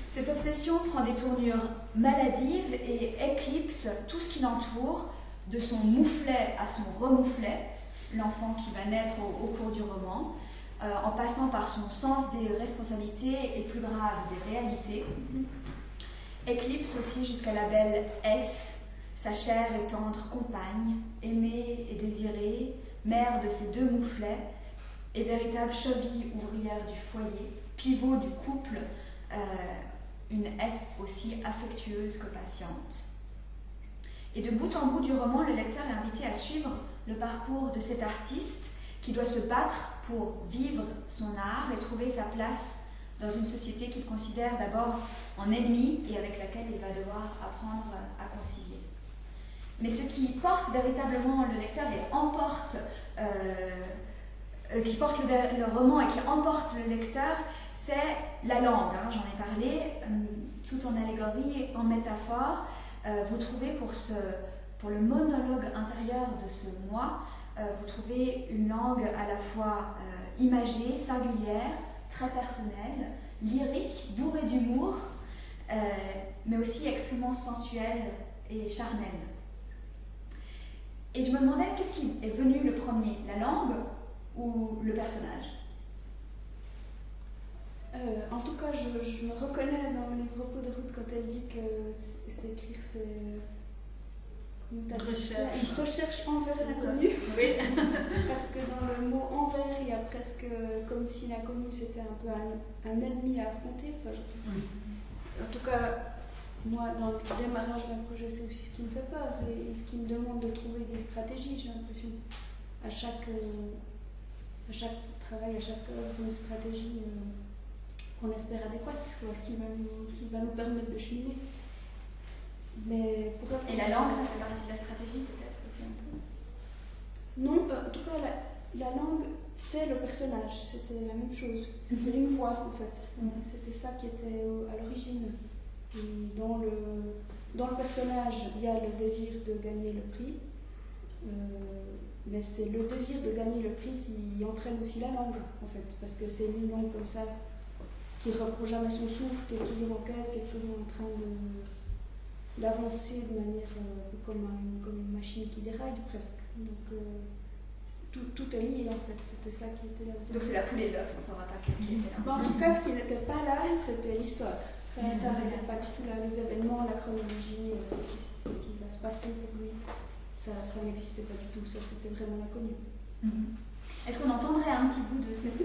Cette obsession prend des tournures maladives et éclipse tout ce qui l'entoure, de son mouflet à son remouflet, l'enfant qui va naître au cours du roman, en passant par son sens des responsabilités et plus grave des réalités, éclipse aussi jusqu'à la belle S, sa chère et tendre compagne, aimée et désirée, mère de ses 2 mouflets, et véritable cheville ouvrière du foyer, pivot du couple, une S aussi affectueuse que patiente. Et de bout en bout du roman, le lecteur est invité à suivre le parcours de cet artiste qui doit se battre pour vivre son art et trouver sa place dans une société qu'il considère d'abord en ennemi et avec laquelle il va devoir apprendre à concilier. Mais ce qui porte véritablement le lecteur et emporte, qui porte le roman et qui emporte le lecteur, c'est la langue. J'en ai parlé, tout en allégorie et en métaphore. Vous trouvez pour le monologue intérieur de ce moi, vous trouvez une langue à la fois imagée, singulière, très personnelle, lyrique, bourrée d'humour, mais aussi extrêmement sensuelle et charnelle. Et je me demandais, qu'est-ce qui est venu le premier, la langue ou le personnage? En tout cas, je me reconnais dans les propos de Ruth quand elle dit que c'est écrire, c'est une recherche envers l'inconnu. Oui. Parce que dans le mot envers, il y a presque comme si l'inconnu c'était un peu un ennemi à affronter. Enfin, en tout cas, moi, dans le démarrage d'un projet, c'est aussi ce qui me fait peur et ce qui me demande de trouver des stratégies, j'ai l'impression. À chaque travail, à chaque œuvre, une stratégie qu'on espère adéquate, quoi, qui va nous permettre de cheminer. Mais et la langue, ça fait partie de la stratégie peut-être aussi un peu? Non, en tout cas, la langue, c'est le personnage, c'était la même chose. C'était une voix en fait. C'était ça qui était à l'origine. Et dans le personnage, il y a le désir de gagner le prix. Mais c'est le désir de gagner le prix qui entraîne aussi la langue, en fait, parce que c'est une langue comme ça qui ne reprend jamais son souffle, qui est toujours en quête, qui est toujours en train d'avancer de manière comme une machine qui déraille presque. Donc tout est lié en fait, c'était ça qui était là. Donc c'est la poule et l'œuf, on ne saura pas qu'est-ce qui était là. Bon, en tout cas, ce qui n'était pas là, c'était l'histoire. Ça n'était pas du tout là, les événements, la chronologie, ce qui va se passer pour lui. Ça n'existait pas du tout, ça c'était vraiment inconnu. Est-ce qu'on entendrait un petit bout de cette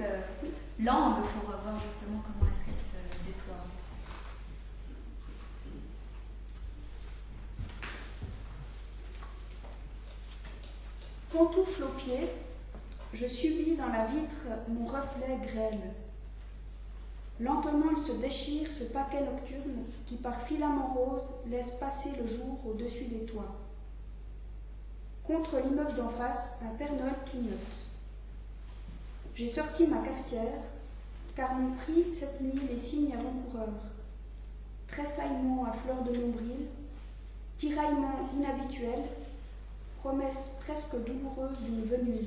langue pour voir justement comment est-ce qu'elle se déploie? Pantoufle aux pieds, je subis dans la vitre mon reflet grêle. Lentement il se déchire ce paquet nocturne qui par filament rose laisse passer le jour au-dessus des toits. Contre l'immeuble d'en face, un Père Noël clignote. J'ai sorti ma cafetière, car m'ont pris cette nuit les signes avant-coureurs. Tressaillement à fleur de nombril, tiraillement inhabituel, promesse presque douloureuse d'une venue.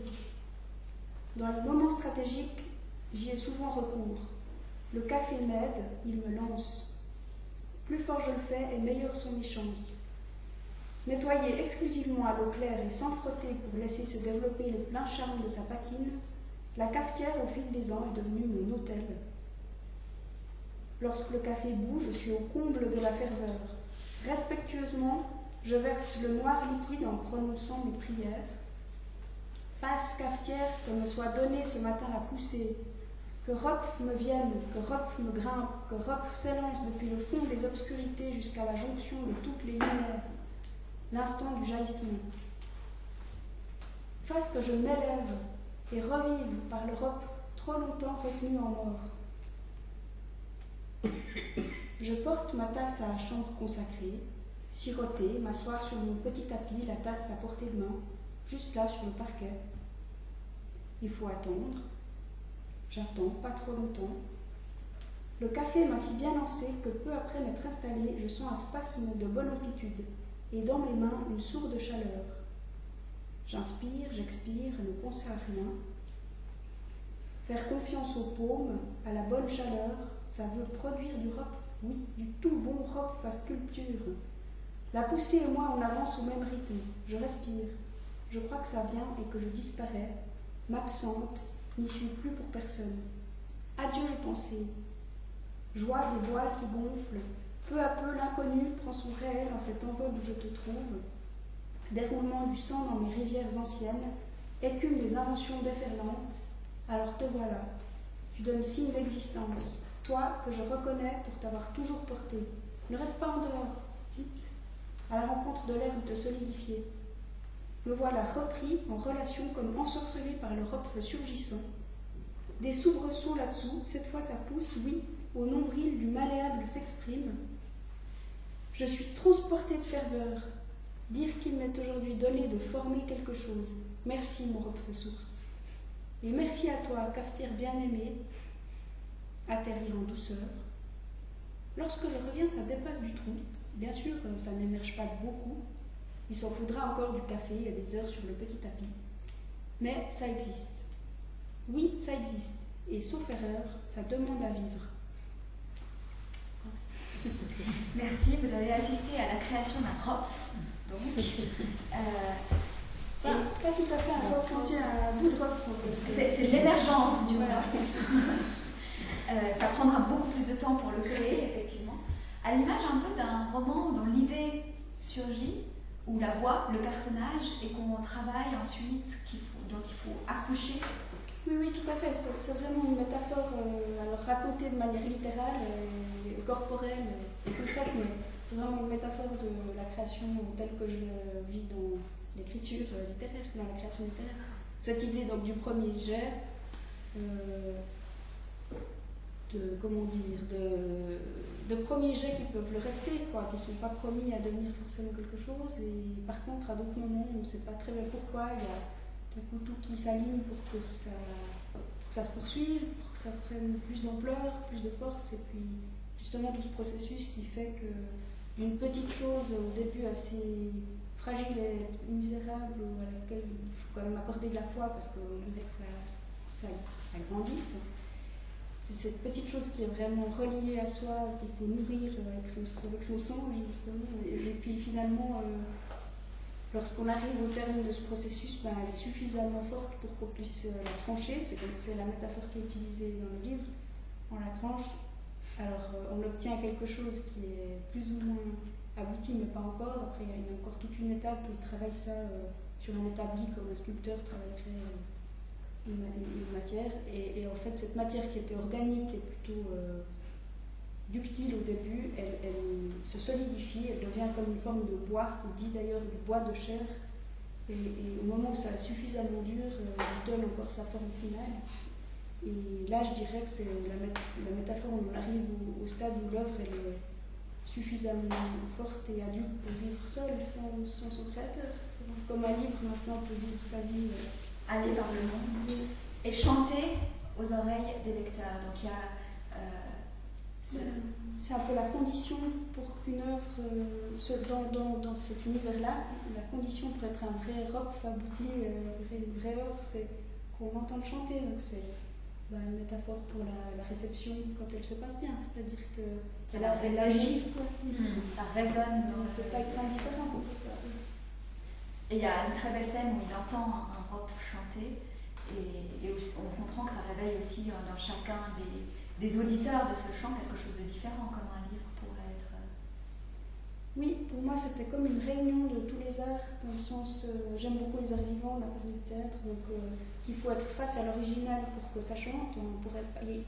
Dans les moments stratégiques, j'y ai souvent recours. Le café m'aide, il me lance. Plus fort je le fais, et meilleures sont mes chances. Nettoyée exclusivement à l'eau claire et sans frotter pour laisser se développer le plein charme de sa patine, la cafetière au fil des ans est devenue mon hôtel. Lorsque le café bout, je suis au comble de la ferveur. Respectueusement, je verse le noir liquide en prononçant mes prières. Face cafetière, que me soit donnée ce matin la poussée, que Ropf me vienne, que Ropf me grimpe, que Ropf s'élance depuis le fond des obscurités jusqu'à la jonction de toutes les lumières, l'instant du jaillissement. Fasse que je m'élève et revive par le Ropf trop longtemps retenu en mort. Je porte ma tasse à la chambre consacrée, siroter, m'asseoir sur mon petit tapis, la tasse à portée de main, juste là sur le parquet. Il faut attendre. J'attends, pas trop longtemps. Le café m'a si bien lancé que peu après m'être installée, je sens un spasme de bonne amplitude et dans mes mains une sourde chaleur. J'inspire, j'expire et ne pense à rien. Faire confiance aux paumes, à la bonne chaleur, ça veut produire du Ropf, oui, du tout bon Ropf à sculpture. La poussée et moi, on avance au même rythme. Je respire. Je crois que ça vient et que je disparais, m'absente, n'y suis plus pour personne. Adieu les pensées. Joie des voiles qui gonflent. Peu à peu, l'inconnu prend son réel dans cet envol où je te trouve. Déroulement du sang dans mes rivières anciennes, écume des inventions déferlantes. Alors te voilà. Tu donnes signe d'existence. Toi que je reconnais pour t'avoir toujours porté. Ne reste pas en dehors. Vite. À la rencontre de l'air où te solidifier. Me voilà repris en relation comme ensorcelé par le roc-feu surgissant. Des soubresauts là-dessous, cette fois ça pousse, oui, au nombril du malléable s'exprime. Je suis transportée de ferveur. Dire qu'il m'est aujourd'hui donné de former quelque chose. Merci mon roc-feu source. Et merci à toi, cafetière bien-aimée, atterrir en douceur. Lorsque je reviens, ça dépasse du trou. Bien sûr, ça n'émerge pas de beaucoup. Il s'en faudra encore du café et des heures sur le petit tapis. Mais ça existe. Oui, ça existe. Et sauf erreur, ça demande à vivre. Merci, vous avez assisté à la création d'un ROPF. Donc, pas tout à fait un ROPF, on tient un bout de ROPF. C'est l'émergence du ROPF. Ça prendra beaucoup plus de temps pour le créer, effectivement. À l'image un peu d'un roman dont l'idée surgit, où la voix, le personnage, et qu'on travaille ensuite, dont il faut accoucher. Oui, tout à fait. C'est vraiment une métaphore alors racontée de manière littérale, corporelle et concrète, mais c'est vraiment une métaphore de la création telle que je le vis dans l'écriture littéraire, dans la création littéraire. Cette idée donc du premier jet, de premiers jets qui peuvent le rester, quoi, qui ne sont pas promis à devenir forcément quelque chose, et par contre à d'autres moments on ne sait pas très bien pourquoi, il y a d'un coup tout qui s'aligne pour que ça se poursuive, pour que ça prenne plus d'ampleur, plus de force, et puis justement tout ce processus qui fait que d'une petite chose au début assez fragile et misérable, à laquelle il faut quand même accorder de la foi parce qu'on aimerait que ça grandisse. C'est cette petite chose qui est vraiment reliée à soi, qu'il faut nourrir avec son sang, justement. Et puis finalement, lorsqu'on arrive au terme de ce processus, elle est suffisamment forte pour qu'on puisse la trancher. C'est la métaphore qui est utilisée dans le livre. On la tranche, alors on obtient quelque chose qui est plus ou moins abouti, mais pas encore. Après, il y a encore toute une étape où il travaille ça sur un établi comme un sculpteur travaillerait une matière, et en fait cette matière qui était organique et plutôt ductile au début, elle se solidifie, elle devient comme une forme de bois, on dit d'ailleurs du bois de chair, et au moment où ça est suffisamment dur, il donne encore sa forme finale. Et là je dirais que c'est la métaphore où on arrive au stade où l'œuvre elle est suffisamment forte et adulte pour vivre seule, sans son créateur. Comme un livre maintenant peut vivre sa vie. Aller dans le monde et chanter aux oreilles des lecteurs. Donc il y a c'est un peu la condition pour qu'une œuvre, dans cet univers-là, la condition pour être un vrai rock abouti, une vraie œuvre, c'est qu'on entende chanter. Donc c'est une métaphore pour la réception quand elle se passe bien, c'est-à-dire que elle agit, ça résonne. On ne peut pas être indifférent. Et il y a une très belle scène où il entend un rock chanter et on comprend que ça réveille aussi dans chacun des auditeurs de ce chant quelque chose de différent, comme un livre pourrait être. Oui, pour moi c'était comme une réunion de tous les arts, dans le sens, j'aime beaucoup les arts vivants, la part du théâtre, donc qu'il faut être face à l'original pour que ça chante,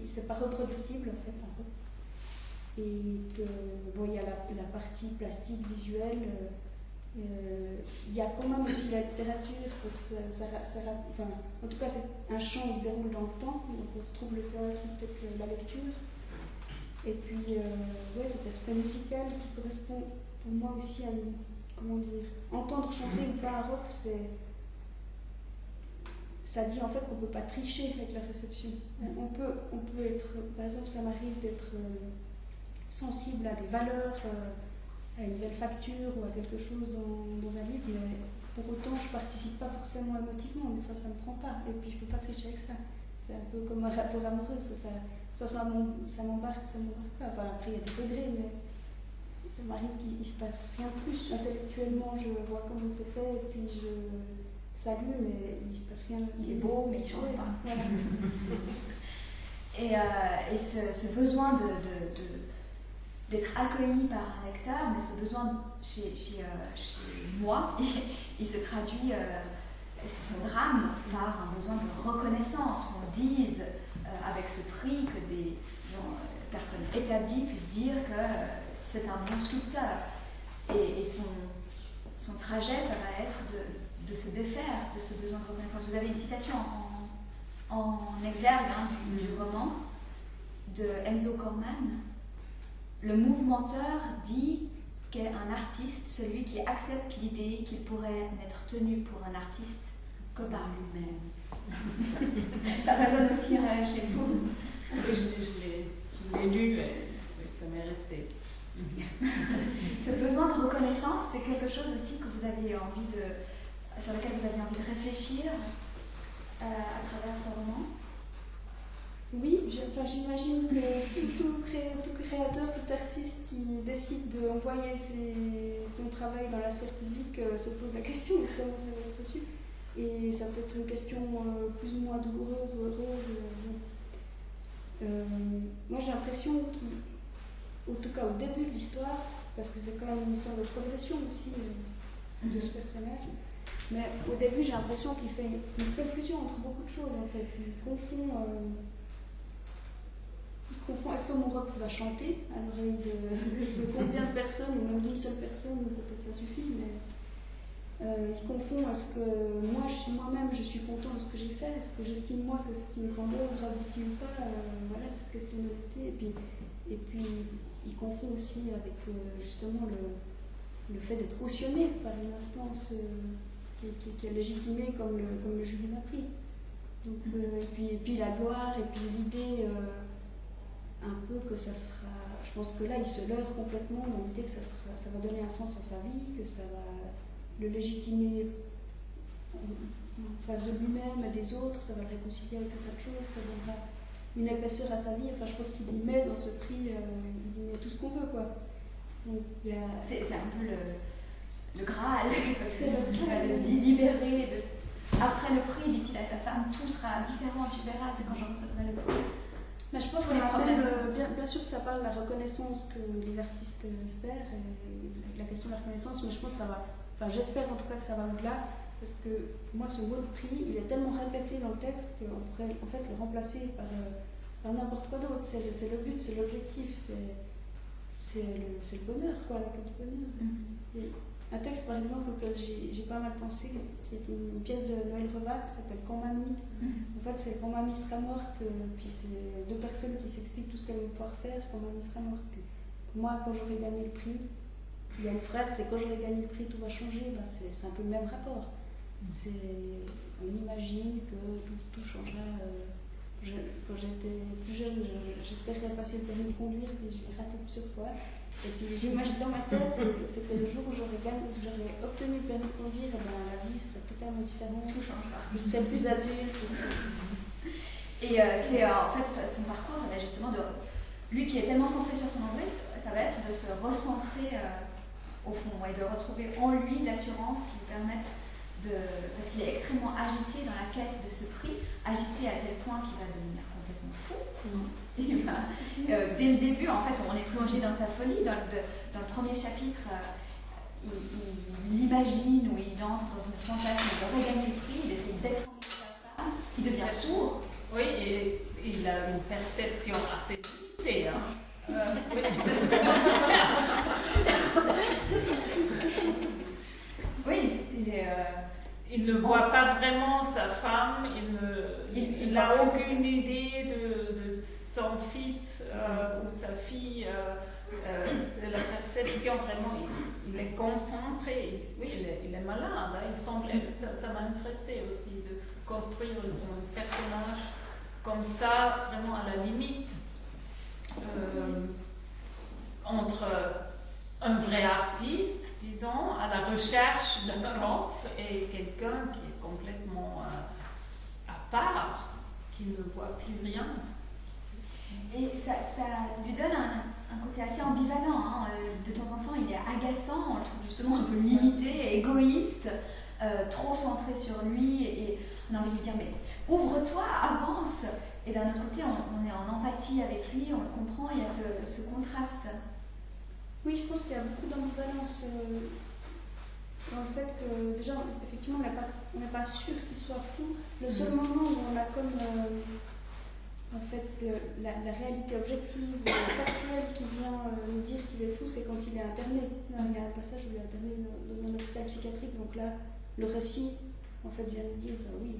c'est pas reproductible en fait, un peu. Et il y a la partie plastique, visuelle. Il y a quand même aussi la littérature, parce que en tout cas c'est un chant qui se déroule dans le temps, donc on retrouve le théâtre, peut-être la lecture, et puis cet aspect musical qui correspond pour moi aussi à entendre chanter ou pas un rock, ça dit en fait qu'on ne peut pas tricher avec la réception. On peut être, par exemple ça m'arrive d'être sensible à des valeurs, à une belle facture ou à quelque chose dans un livre, mais pour autant je ne participe pas forcément émotivement, des fois ça ne me prend pas, et puis je ne peux pas tricher avec ça. C'est un peu comme un rapport amoureux, ça m'embarque, ça ne m'embarque pas. Enfin, après il y a des degrés, mais ça m'arrive qu'il ne se passe rien de plus. Intellectuellement, je vois comment c'est fait et puis je salue, mais il ne se passe rien. Il est beau, mais il ne change pas. Voilà, et ce besoin d'être accueilli par un lecteur, mais ce besoin chez moi, il se traduit, c'est son drame, par un besoin de reconnaissance, qu'on dise avec ce prix que des personnes établies puissent dire que c'est un bon sculpteur. Et son trajet, ça va être de se défaire de ce besoin de reconnaissance. Vous avez une citation en exergue du roman de Enzo Corman. Le mouvementeur dit qu'est un artiste celui qui accepte l'idée qu'il pourrait n'être tenu pour un artiste que par lui-même. Ça résonne aussi chez vous. Je l'ai lu et ça m'est resté. Ce besoin de reconnaissance, c'est quelque chose aussi que vous aviez sur lequel vous aviez envie de réfléchir à travers ce roman. Oui, j'imagine que tout créateur, tout artiste qui décide d'envoyer son travail dans la sphère publique se pose la question de comment ça va être reçu. Et ça peut être une question plus ou moins douloureuse ou heureuse. Moi j'ai l'impression qu'en tout cas au début de l'histoire, parce que c'est quand même une histoire de progression aussi de ce personnage, mais au début j'ai l'impression qu'il fait une confusion entre beaucoup de choses en fait. Il confond est-ce que mon rock va chanter à l'oreille de combien de personnes, ou même d'une seule personne, peut-être ça suffit, mais il confond est-ce que moi-même je suis content de ce que j'ai fait, est-ce que j'estime moi que c'est une grande œuvre, aboutit ou pas, voilà cette question d'honnêteté, et puis il confond aussi avec justement le fait d'être cautionné par une instance qui est légitimée comme le jury d'un prix. Donc, et puis la gloire, et puis l'idée un peu que ça sera... Je pense que là, il se leurre complètement dans l'idée que ça va donner un sens à sa vie, que ça va le légitimer en face de lui-même, à des autres, ça va le réconcilier avec un tas de choses, ça donnera une épaisseur à sa vie. Enfin, je pense qu'il y met dans ce prix, il y met tout ce qu'on veut, quoi. Donc, c'est un peu le Graal, c'est le qui va le libérer. Après le prix, dit-il à sa femme, tout sera différent, tu verras, c'est quand je recevrai le prix. Mais je pense que bien sûr ça parle de la reconnaissance que les artistes espèrent, et la question de la reconnaissance, mais je pense que ça va, enfin j'espère en tout cas que ça va au-delà, parce que moi ce mot de prix, il est tellement répété dans le texte qu'on pourrait en fait le remplacer par n'importe quoi d'autre. C'est le but, c'est l'objectif, c'est le bonheur, quoi, la quête du bonheur. Et un texte par exemple auquel j'ai pas mal pensé, qui est une pièce de Noël Revah qui s'appelle Quand Mamie. En fait c'est quand Mamie sera morte, puis c'est deux personnes qui s'expliquent tout ce qu'elles vont pouvoir faire quand Mamie sera morte. Puis, moi quand j'aurai gagné le prix, il y a une phrase, c'est quand j'aurai gagné le prix tout va changer. Ben, c'est un peu le même rapport. On imagine que tout changera. Quand j'étais plus jeune, j'espérais passer le permis de conduire, et j'ai raté plusieurs fois. Et puis j'imagine dans ma tête, c'était le jour où j'aurais obtenu le permis de conduire, et ben, la vie serait totalement différente. Tout changera. Je serais plus adulte. Et c'est en fait son parcours, ça va être justement lui qui est tellement centré sur son anglais, ça va être de se recentrer au fond et de retrouver en lui l'assurance qui lui permette parce qu'il est extrêmement agité dans la quête de ce prix, agité à tel point qu'il va devenir complètement fou. Il va, dès le début, en fait, on est plongé dans sa folie. Dans le premier chapitre, il imagine ou il entre dans une fantasme de regagner le prix, il essaie d'être en sa femme, il devient sourd. Oui, et il a une perception assez limitée. Oui, il ne voit pas vraiment sa femme, il n'a aucune idée de son fils ou sa fille. C'est la perception vraiment, il est concentré. Oui, il est malade. Hein, ça m'a intéressé aussi de construire un personnage comme ça, vraiment à la limite entre un vrai artiste, disons, à la recherche d'un Rolf, et quelqu'un qui est complètement à part, qui ne voit plus rien. Et ça lui donne un côté assez ambivalent. Hein. De temps en temps, il est agaçant, on le trouve justement un peu limité, égoïste, trop centré sur lui, et on a envie de lui dire mais ouvre-toi, avance. Et d'un autre côté, on est en empathie avec lui, on le comprend, il y a ce contraste. Oui, je pense qu'il y a beaucoup d'ambivalence dans le fait que déjà, effectivement, on n'est pas sûr qu'il soit fou. Le seul moment où on a comme en fait la réalité objective, factuelle qui vient nous dire qu'il est fou, c'est quand il est interné. Là, il y a un passage où il est interné dans un hôpital psychiatrique, donc là, le récit en fait vient nous dire oui,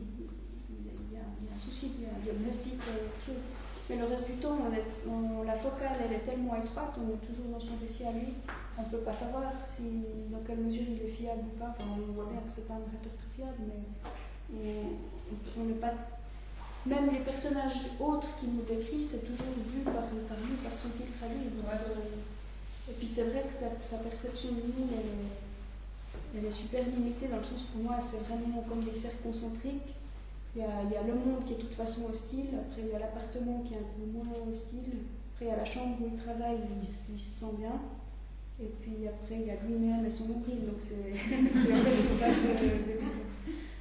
il y a un souci, il y a un diagnostic, quelque chose. Mais le reste du temps, la focale, elle est tellement étroite, on est toujours dans son récit à lui, on ne peut pas savoir dans quelle mesure il est fiable ou pas. Enfin, on voit bien que c'est pas un narrateur très fiable, mais on n'est pas... Même les personnages autres qu'il nous décrit, c'est toujours vu par lui, par son filtre à lui. Donc, et puis c'est vrai que sa perception de lui, elle est super limitée, dans le sens pour moi, c'est vraiment comme des cercles concentriques. Il y a le monde qui est de toute façon hostile, après il y a l'appartement qui est un peu moins hostile, après il y a la chambre où il travaille, il se sent bien, et puis après il y a lui-même et son nombril, donc c'est un peu le contact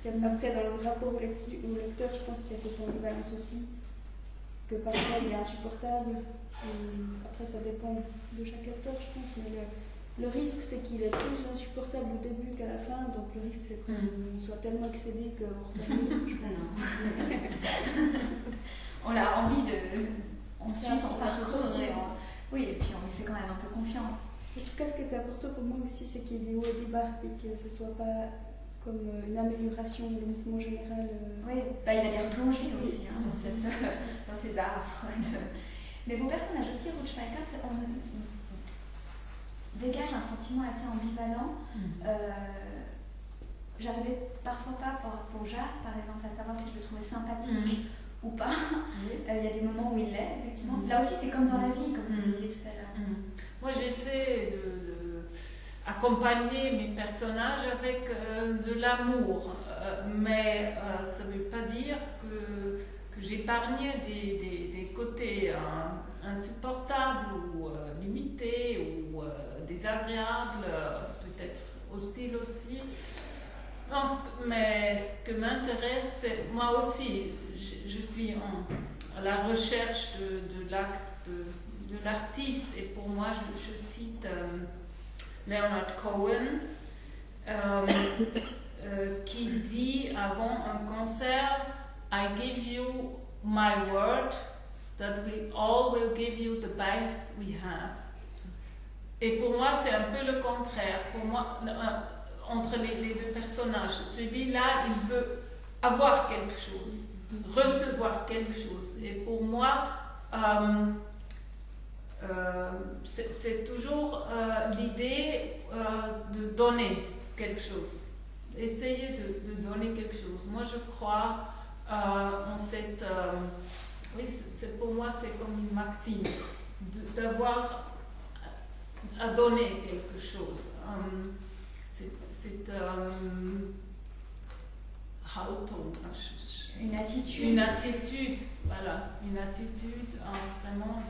de... Après dans le rapport au lecteur, je pense qu'il y a cette ambivalence aussi, que parfois il est insupportable, et après ça dépend de chaque lecteur je pense, mais le risque, c'est qu'il est plus insupportable au début qu'à la fin, donc le risque, c'est qu'on soit tellement excédé qu'on referme. On a envie de... On suit son parcours. Oui, et puis on lui fait quand même un peu confiance. En tout cas, ce qui est important pour moi aussi, c'est qu'il y ait des hauts et des bas, et que ce ne soit pas comme une amélioration du mouvement général. Oui, il a des replongées aussi dans ces affres. Mais vos personnages aussi, Ruth Schweikert, dégage un sentiment assez ambivalent. J'arrivais parfois pas pour Jacques, par exemple, à savoir si je le trouvais sympathique ou pas. Il y a des moments où il l'est, effectivement. Là aussi, c'est comme dans la vie, comme vous disiez tout à l'heure. Moi, j'essaie d'accompagner mes personnages avec de l'amour, mais ça ne veut pas dire que j'épargne des côtés insupportables ou limités ou désagréables, peut-être hostiles aussi. Non, mais ce que m'intéresse, c'est moi aussi, je suis à la recherche de l'acte de l'artiste, et pour moi, je cite Leonard Cohen qui dit avant un concert: I give you my word that we all will give you the best we have. Et pour moi, c'est un peu le contraire. Pour moi, entre les deux personnages, celui-là, il veut avoir quelque chose, recevoir quelque chose. Et pour moi, c'est toujours l'idée de donner quelque chose, essayer de donner quelque chose. Moi, je crois en cette... oui, pour moi, c'est comme une maxime d'avoir à donner quelque chose. Une attitude. Une attitude, voilà. Une attitude vraiment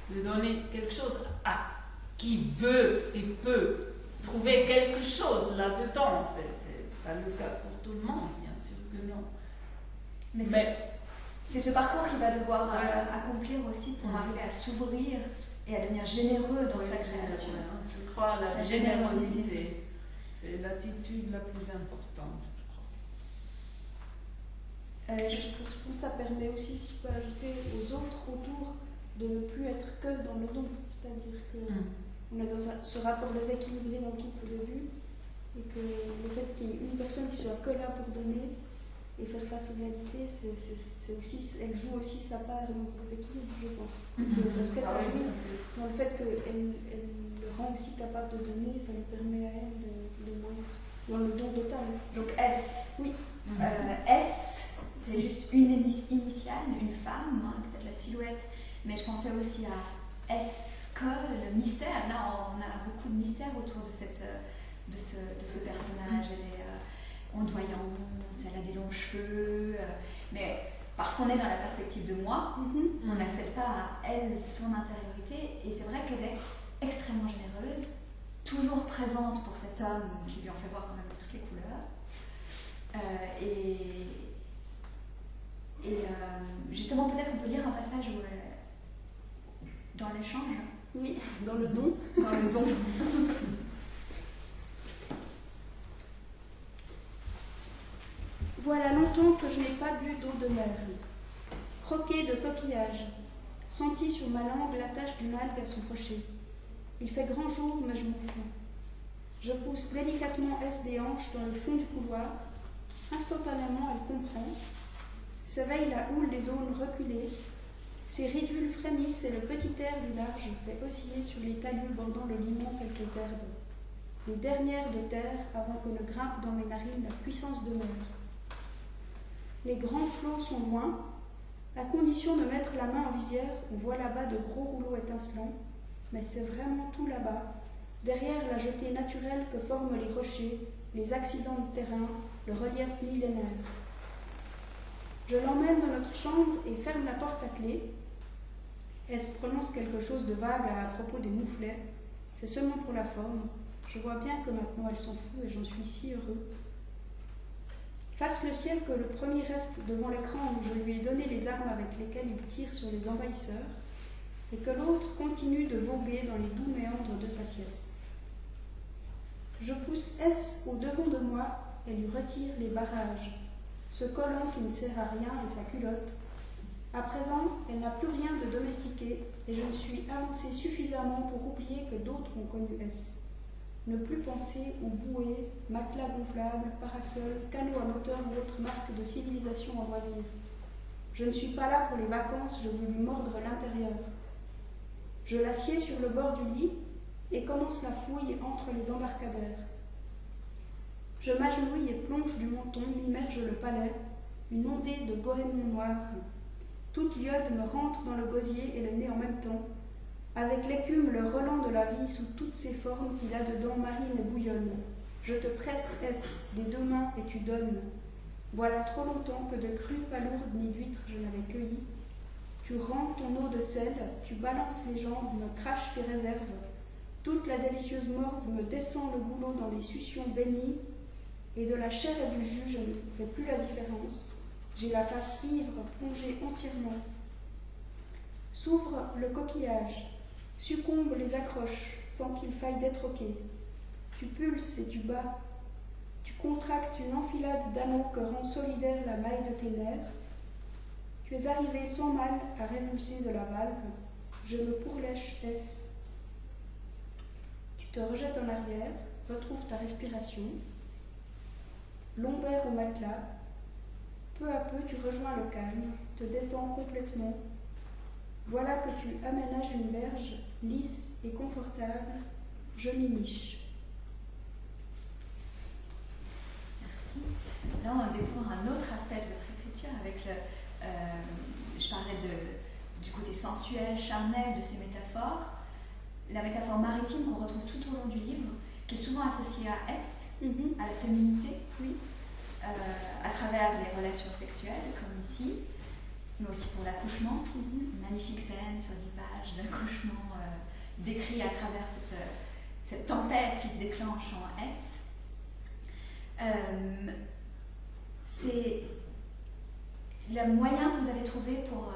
de donner quelque chose à qui veut et peut trouver quelque chose là-dedans. C'est pas le cas pour tout le monde, bien sûr que non. Mais c'est ce parcours qu'il va devoir accomplir aussi pour arriver à s'ouvrir et à devenir généreux dans sa création. Je crois à la générosité. C'est l'attitude la plus importante, je crois. Je pense que ça permet aussi, si je peux ajouter, aux autres autour de ne plus être que dans le don. C'est-à-dire qu'on est dans ce rapport déséquilibré dans le couple au début, et que le fait qu'il y ait une personne qui soit que là pour donner et faire face aux réalités, elle joue aussi sa part dans ce déséquilibre, je pense. Ça se rétablit dans le fait qu'elle le rend aussi capable de donner, ça lui permet à elle de moins être dans le don total. Donc S. Oui. S, c'est juste une initiale, une femme, peut-être la silhouette, mais je pensais aussi à S, le mystère. Là, on a beaucoup de mystère autour de ce personnage. Elle est ondoyante, elle a des longs cheveux, mais parce qu'on est dans la perspective de moi, on n'accède pas à elle, son intériorité, et c'est vrai qu'elle est extrêmement généreuse, toujours présente pour cet homme qui lui en fait voir quand même toutes les couleurs. Justement, peut-être qu'on peut lire un passage où, dans l'échange. Oui, dans le don. Dans le don. Voilà longtemps que je n'ai pas bu d'eau de mer. Croqué de coquillages, senti sur ma langue l'attache d'une algue à son crochet. Il fait grand jour, mais je m'en fous. Je pousse délicatement S des hanches dans le fond du couloir. Instantanément, elle comprend. S'éveille la houle des zones reculées. Ses ridules frémissent et le petit air du large fait osciller sur les talus bordant le limon quelques herbes. Les dernières de terre avant que ne grimpe dans mes narines la puissance de mer. Les grands flots sont loin. À condition de mettre la main en visière, on voit là-bas de gros rouleaux étincelants, mais c'est vraiment tout là-bas, derrière la jetée naturelle que forment les rochers, les accidents de terrain, le relief millénaire. Je l'emmène dans notre chambre et ferme la porte à clé. S prononce quelque chose de vague à propos des mouflets. C'est seulement pour la forme. Je vois bien que maintenant elle s'en fout et j'en suis si heureux. Fasse le ciel que le premier reste devant l'écran où je lui ai donné les armes avec lesquelles il tire sur les envahisseurs, et que l'autre continue de voguer dans les doux méandres de sa sieste. Je pousse S au devant de moi et lui retire les barrages, ce collant qui ne sert à rien et sa culotte. À présent, elle n'a plus rien de domestiqué et je me suis avancée suffisamment pour oublier que d'autres ont connu S. Ne plus penser aux bouées, matelas gonflables, parasols, canots à moteur ou autres marques de civilisation en loisir. Je ne suis pas là pour les vacances, je veux lui mordre l'intérieur. Je l'assieds sur le bord du lit et commence la fouille entre les embarcadères. Je m'agenouille et plonge du menton, m'immerge le palais, une ondée de goémon noir. Toute l'iode me rentre dans le gosier et le nez en même temps. Avec l'écume, le relent de la vie sous toutes ses formes qui là-dedans marine et bouillonne. Je te presse, S, des deux mains et tu donnes. Voilà trop longtemps que de crues palourdes ni d'huîtres je n'avais cueilli. Tu rends ton eau de sel, tu balances les jambes, me craches tes réserves. Toute la délicieuse morve me descend le boulot dans les suctions bénies, et de la chair et du jus je ne fais plus la différence. J'ai la face ivre, plongée entièrement. S'ouvre le coquillage. Succombe les accroches sans qu'il faille détroquer. Tu pulses et tu bats. Tu contractes une enfilade d'anneaux que rend solidaire la maille de tes nerfs. Tu es arrivé sans mal à révulser de la valve. Je me pourlèche, S. Tu te rejettes en arrière, retrouves ta respiration. Lombaire au matelas. Peu à peu, tu rejoins le calme, te détends complètement. Voilà que tu aménages une berge lisse et confortable. Je m'y niche. Merci. Là, on découvre un autre aspect de votre écriture avec je parlais du côté sensuel, charnel de ces métaphores. La métaphore maritime qu'on retrouve tout au long du livre, qui est souvent associée à S, à la féminité, oui. À travers les relations sexuelles, comme ici, mais aussi pour l'accouchement. Une magnifique scène sur 10 pages d'accouchement décrit à travers cette tempête qui se déclenche en S. C'est le moyen que vous avez trouvé pour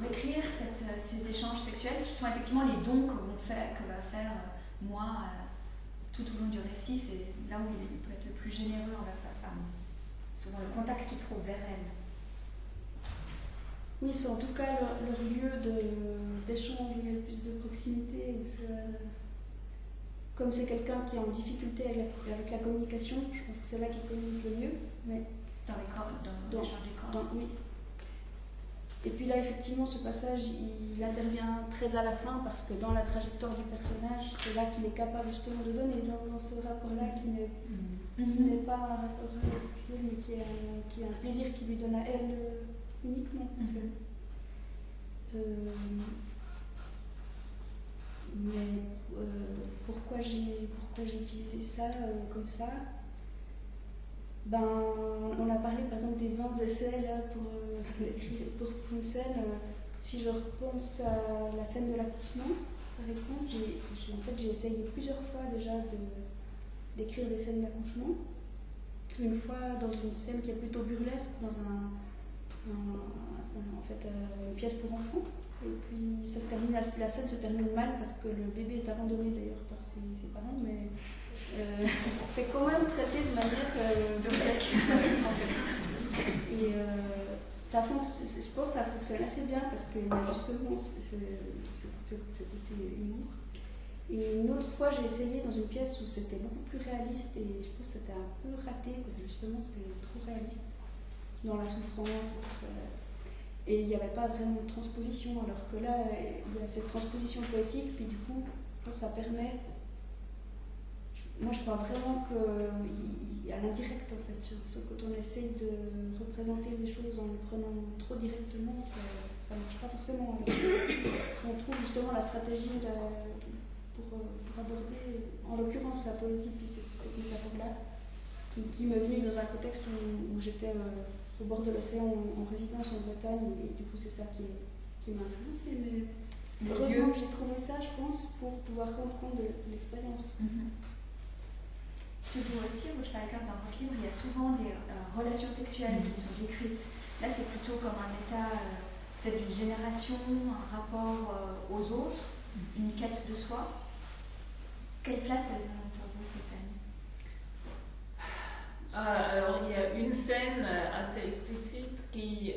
écrire ces échanges sexuels qui sont effectivement les dons que va faire moi tout au long du récit. C'est là où il peut être le plus généreux envers sa femme. Souvent le contact qu'il trouve vers elle. Oui, c'est en tout cas leur lieu d'échange où il y a le plus de proximité. Comme c'est quelqu'un qui est en difficulté avec la communication, je pense que c'est là qu'il communique le mieux. Mais dans l'échange des corps. Oui. Et puis là, effectivement, ce passage, il intervient très à la fin parce que dans la trajectoire du personnage, c'est là qu'il est capable justement de donner dans ce rapport-là qui n'est pas un rapport sexuel, mais qui est un plaisir qui lui donne à elle uniquement. Mais pourquoi j'ai utilisé ça comme ça? on a parlé par exemple des 20 essais là, pour une scène. Si je repense à la scène de l'accouchement, par exemple, j'ai essayé plusieurs fois déjà d'écrire des scènes d'accouchement. Une fois dans une scène qui est plutôt burlesque, dans une pièce pour enfants. Et puis ça se termine, la scène se termine mal parce que le bébé est abandonné d'ailleurs par ses parents, mais c'est quand même traité de manière burlesque. Et je pense que ça fonctionne assez bien parce qu'il y a justement ce côté humour. Et une autre fois, j'ai essayé dans une pièce où c'était beaucoup plus réaliste et je pense que c'était un peu raté parce que justement c'était trop réaliste dans la souffrance et tout ça. Et il n'y avait pas vraiment de transposition, alors que là, il y a cette transposition poétique, puis du coup, ça permet. Moi, je crois vraiment qu'à l'indirect, en fait, quand on essaye de représenter les choses en les prenant trop directement, ça ne marche pas forcément. On trouve justement la stratégie pour aborder, en l'occurrence, la poésie, puis cette métaphore-là, qui me venait dans un contexte où j'étais au bord de l'océan en résidence en Bretagne, et du coup, c'est ça qui m'a influencée. Mais heureusement que j'ai trouvé ça, je pense, pour pouvoir rendre compte de l'expérience. Chez vous aussi, Ruth Falker, dans votre livre, il y a souvent des relations sexuelles qui sont décrites. Là, c'est plutôt comme un état peut-être d'une génération, un rapport aux autres, une quête de soi. Quelle place elles ont pour vous, ces scènes? Alors, il y a une scène assez explicite qui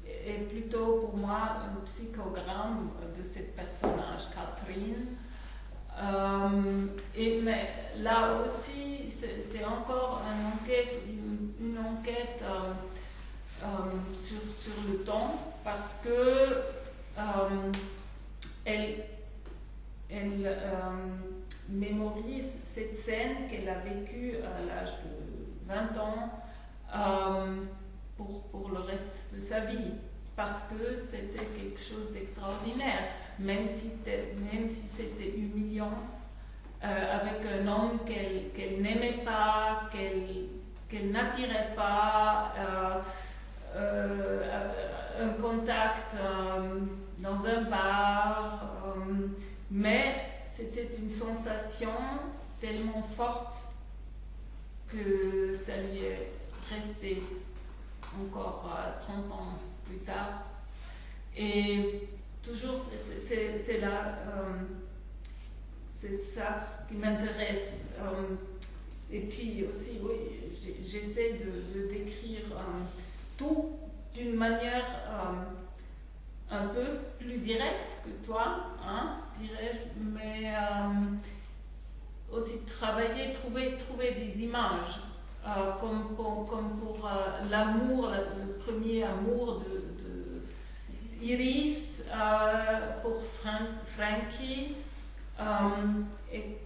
est plutôt pour moi un psychogramme de ce personnage, Catherine. Mais là aussi, c'est encore une enquête sur le temps, parce que elle mémorise cette scène qu'elle a vécue à l'âge de 20 ans pour le reste de sa vie, parce que c'était quelque chose d'extraordinaire, même si c'était humiliant, avec un homme qu'elle n'aimait pas, qu'elle n'attirait pas, un contact dans un bar, mais c'était une sensation tellement forte que ça lui est resté encore 30 ans plus tard. Et toujours, c'est là, c'est ça qui m'intéresse. Et puis aussi, oui, j'essaie de décrire tout d'une manière un peu plus directe que toi, dirais-je, mais aussi travailler, trouver des images, comme pour l'amour, le premier amour de Iris pour Frankie, et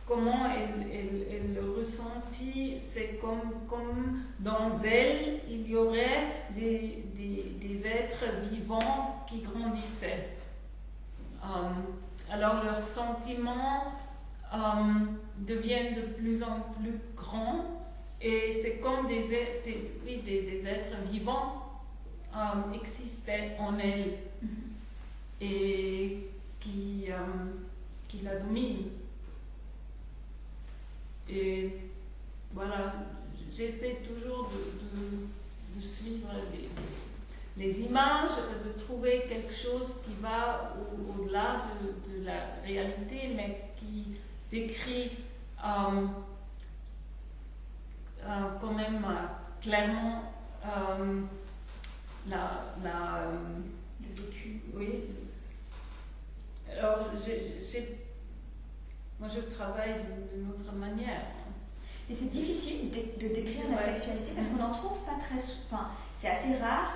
comment elle le ressentit. C'est comme dans elle, il y aurait des êtres vivants qui grandissaient. Alors leurs sentiments deviennent de plus en plus grands, et c'est comme des êtres vivants existaient en elle et qui la dominent. Et voilà, j'essaie toujours de suivre les images, de trouver quelque chose qui va au-delà de la réalité, mais qui décrit quand même clairement le vécu. Oui. Alors, moi, je travaille d'une autre manière. Et c'est difficile de décrire la sexualité parce qu'on n'en trouve pas très souvent. Enfin, c'est assez rare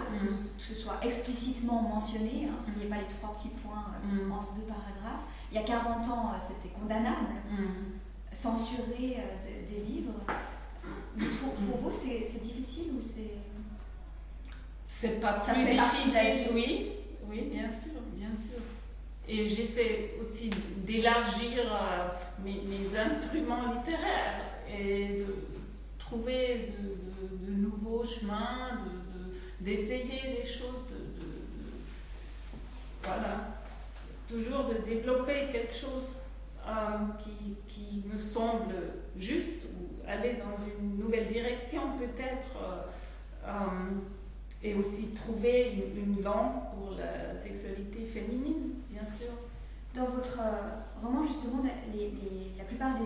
que ce soit explicitement mentionné. Il n'y a pas les 3 petits points entre 2 paragraphes. Il y a 40 ans, c'était condamnable. Censurer des livres. Pour vous, c'est difficile ou c'est pas ça plus fait partie de la vie? Oui, bien sûr. Et j'essaie aussi d'élargir mes instruments littéraires et de trouver de nouveaux chemins, d'essayer des choses, voilà, toujours de développer quelque chose qui me semble juste, ou aller dans une nouvelle direction peut-être, et aussi trouver une langue pour la sexualité féminine, bien sûr. Dans votre roman, justement, la plupart des,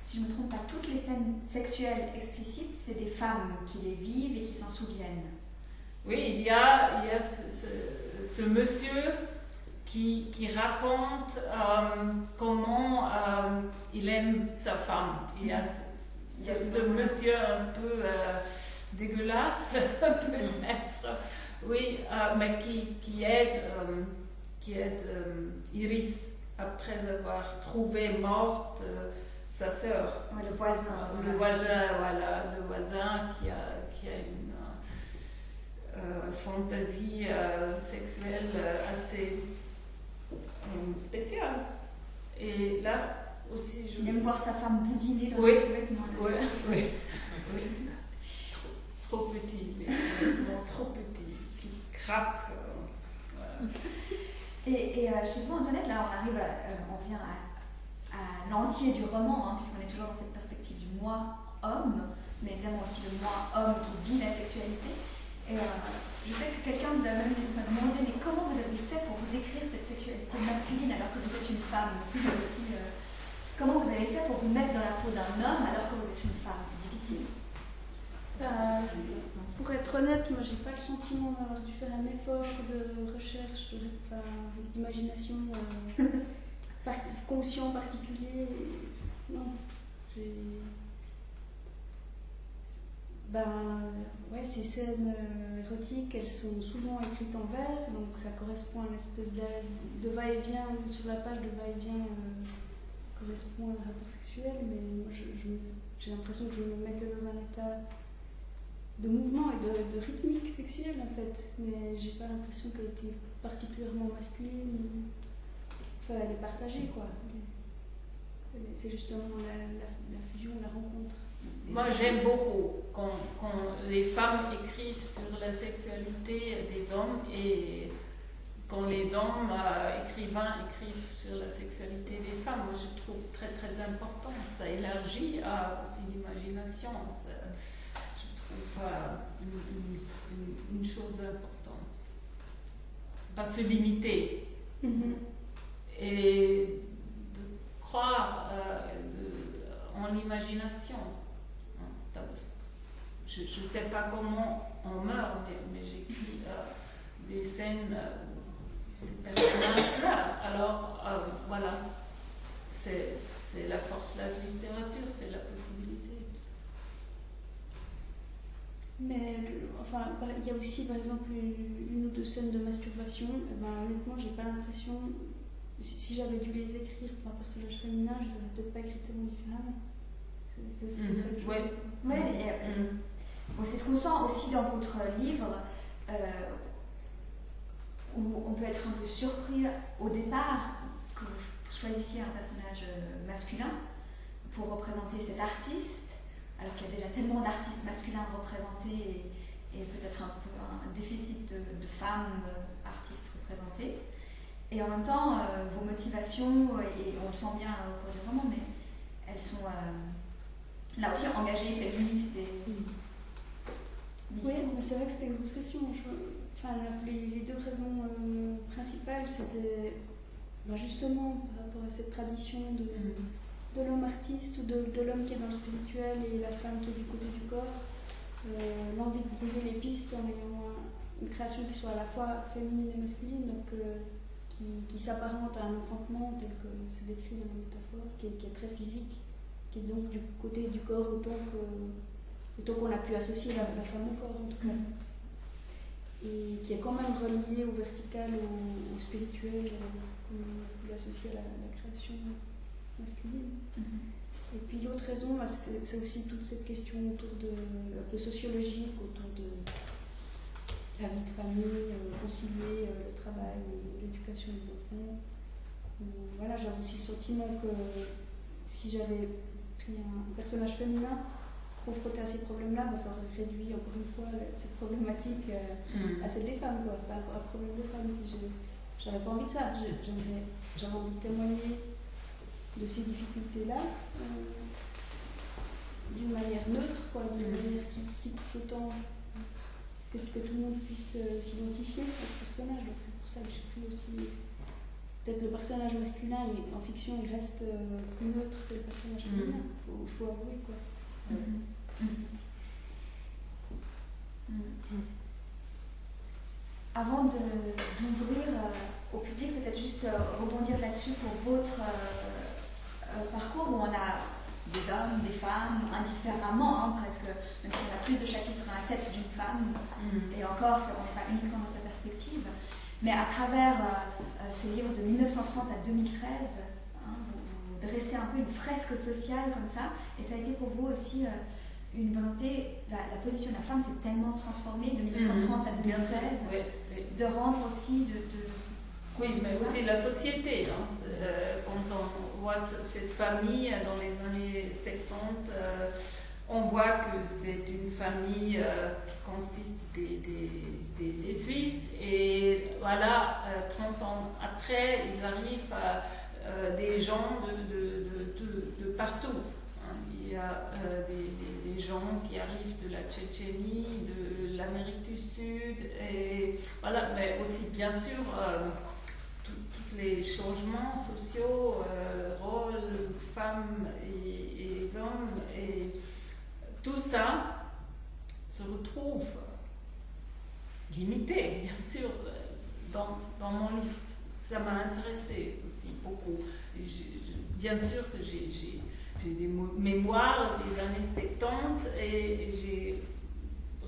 si je ne me trompe pas, toutes les scènes sexuelles explicites, c'est des femmes qui les vivent et qui s'en souviennent. Oui, il y a ce monsieur qui raconte comment il aime sa femme. Il y a ce monsieur un peu dégueulasse, peut-être, oui, mais qui aide Iris après avoir trouvé morte sa sœur. Ouais, le voisin. Le voisin qui a une fantaisie sexuelle assez spéciale. Et là aussi, il aime voir sa femme boudiner dans les sous-vêtements. Oui. Trop petits, les sous-vêtements trop petits, qui craquent. Voilà. Et chez vous, Antoinette, là, on vient à l'entier du roman, hein, puisqu'on est toujours dans cette perspective du moi homme, mais évidemment aussi le moi homme qui vit la sexualité. Et je sais que quelqu'un vous a même demandé, mais comment vous avez fait pour décrire cette sexualité masculine alors que vous êtes une femme aussi, comment vous avez fait pour vous mettre dans la peau d'un homme alors que vous êtes une femme? C'est difficile. Pour être honnête, moi j'ai pas le sentiment d'avoir dû faire un effort de recherche, d'imagination conscient, particulier. Non, ces scènes érotiques, elles sont souvent écrites en vers, donc ça correspond à une espèce de va-et-vient sur la page, de va-et-vient correspond à un rapport sexuel, mais moi j'ai l'impression que je me mettais dans un état de mouvement et de rythmique sexuelle en fait, mais j'ai pas l'impression qu'elle était particulièrement masculine. Enfin, elle est partagée quoi. C'est justement la fusion, la rencontre. Moi j'aime beaucoup quand les femmes écrivent sur la sexualité des hommes et quand les hommes écrivains écrivent sur la sexualité des femmes. Moi je trouve très très important. Ça élargit aussi l'imagination. Une chose importante. Pas se limiter. Et de croire en l'imagination. Je ne sais pas comment on meurt, mais j'écris des scènes, des personnages là. Alors, voilà. C'est la force de la littérature, c'est la possibilité. Mais il y a aussi par exemple une ou deux scènes de masturbation. Honnêtement, j'ai pas l'impression, si j'avais dû les écrire pour un personnage féminin, je les aurais peut-être pas écrites tellement différemment. C'est ça que je veux dire. C'est ce qu'on sent aussi dans votre livre, où on peut être un peu surpris au départ que vous choisissiez un personnage masculin pour représenter cet artiste, alors qu'il y a déjà tellement d'artistes masculins représentés et peut-être un peu un déficit de femmes artistes représentées. Et en même temps, vos motivations, et on le sent bien au cours du roman, mais elles sont là aussi engagées, féministes et... Oui, c'est vrai que c'était une grosse question. Les deux raisons principales, c'était justement par rapport à cette tradition de l'homme artiste ou de l'homme qui est dans le spirituel et la femme qui est du côté du corps, l'envie de brouiller les pistes en ayant une création qui soit à la fois féminine et masculine, donc qui s'apparente à un enfantement tel que c'est décrit dans la métaphore, qui est très physique, qui est donc du côté du corps autant qu'on a pu associer la femme au corps en tout cas, et qui est quand même relié au vertical, au spirituel, comme on a pu l'associer à la création masculine. Et puis l'autre raison, c'est aussi toute cette question autour de sociologique, autour de la vie de famille, concilier le travail, l'éducation des enfants. Voilà, j'avais aussi le sentiment que si j'avais pris un personnage féminin, confrontées à ces problèmes-là, ça aurait réduit encore une fois cette problématique à celle des femmes. C'est un problème de femmes. J'avais pas envie de ça. J'avais envie de témoigner de ces difficultés-là d'une manière neutre, d'une manière qui touche autant que tout le monde puisse s'identifier à ce personnage. Donc c'est pour ça que j'ai pris aussi peut-être le personnage masculin, mais en fiction il reste plus neutre que le personnage féminin. Faut avouer quoi. Avant d'ouvrir au public, peut-être juste rebondir là-dessus pour votre parcours où on a des hommes, des femmes, indifféremment, presque, même si on a plus de chapitres à la tête d'une femme, et encore, on n'est pas uniquement dans sa perspective, mais à travers ce livre de 1930 à 2013, vous dressez un peu une fresque sociale comme ça, et ça a été pour vous aussi une volonté, la position de la femme s'est tellement transformée de 1930 à 2013, de rendre aussi oui, mais aussi la société. Quand on voit cette famille dans les années 70, on voit que c'est une famille qui consiste des Suisses. Et voilà, 30 ans après, ils arrivent à des gens de partout. Il y a des gens qui arrivent de la Tchétchénie, de l'Amérique du Sud, et voilà, mais aussi bien sûr tous les changements sociaux, rôles, femmes et hommes, et tout ça se retrouve limité, bien sûr, dans mon livre. Ça m'a intéressé aussi beaucoup. Bien sûr que j'ai des mémoires des années 70 et j'ai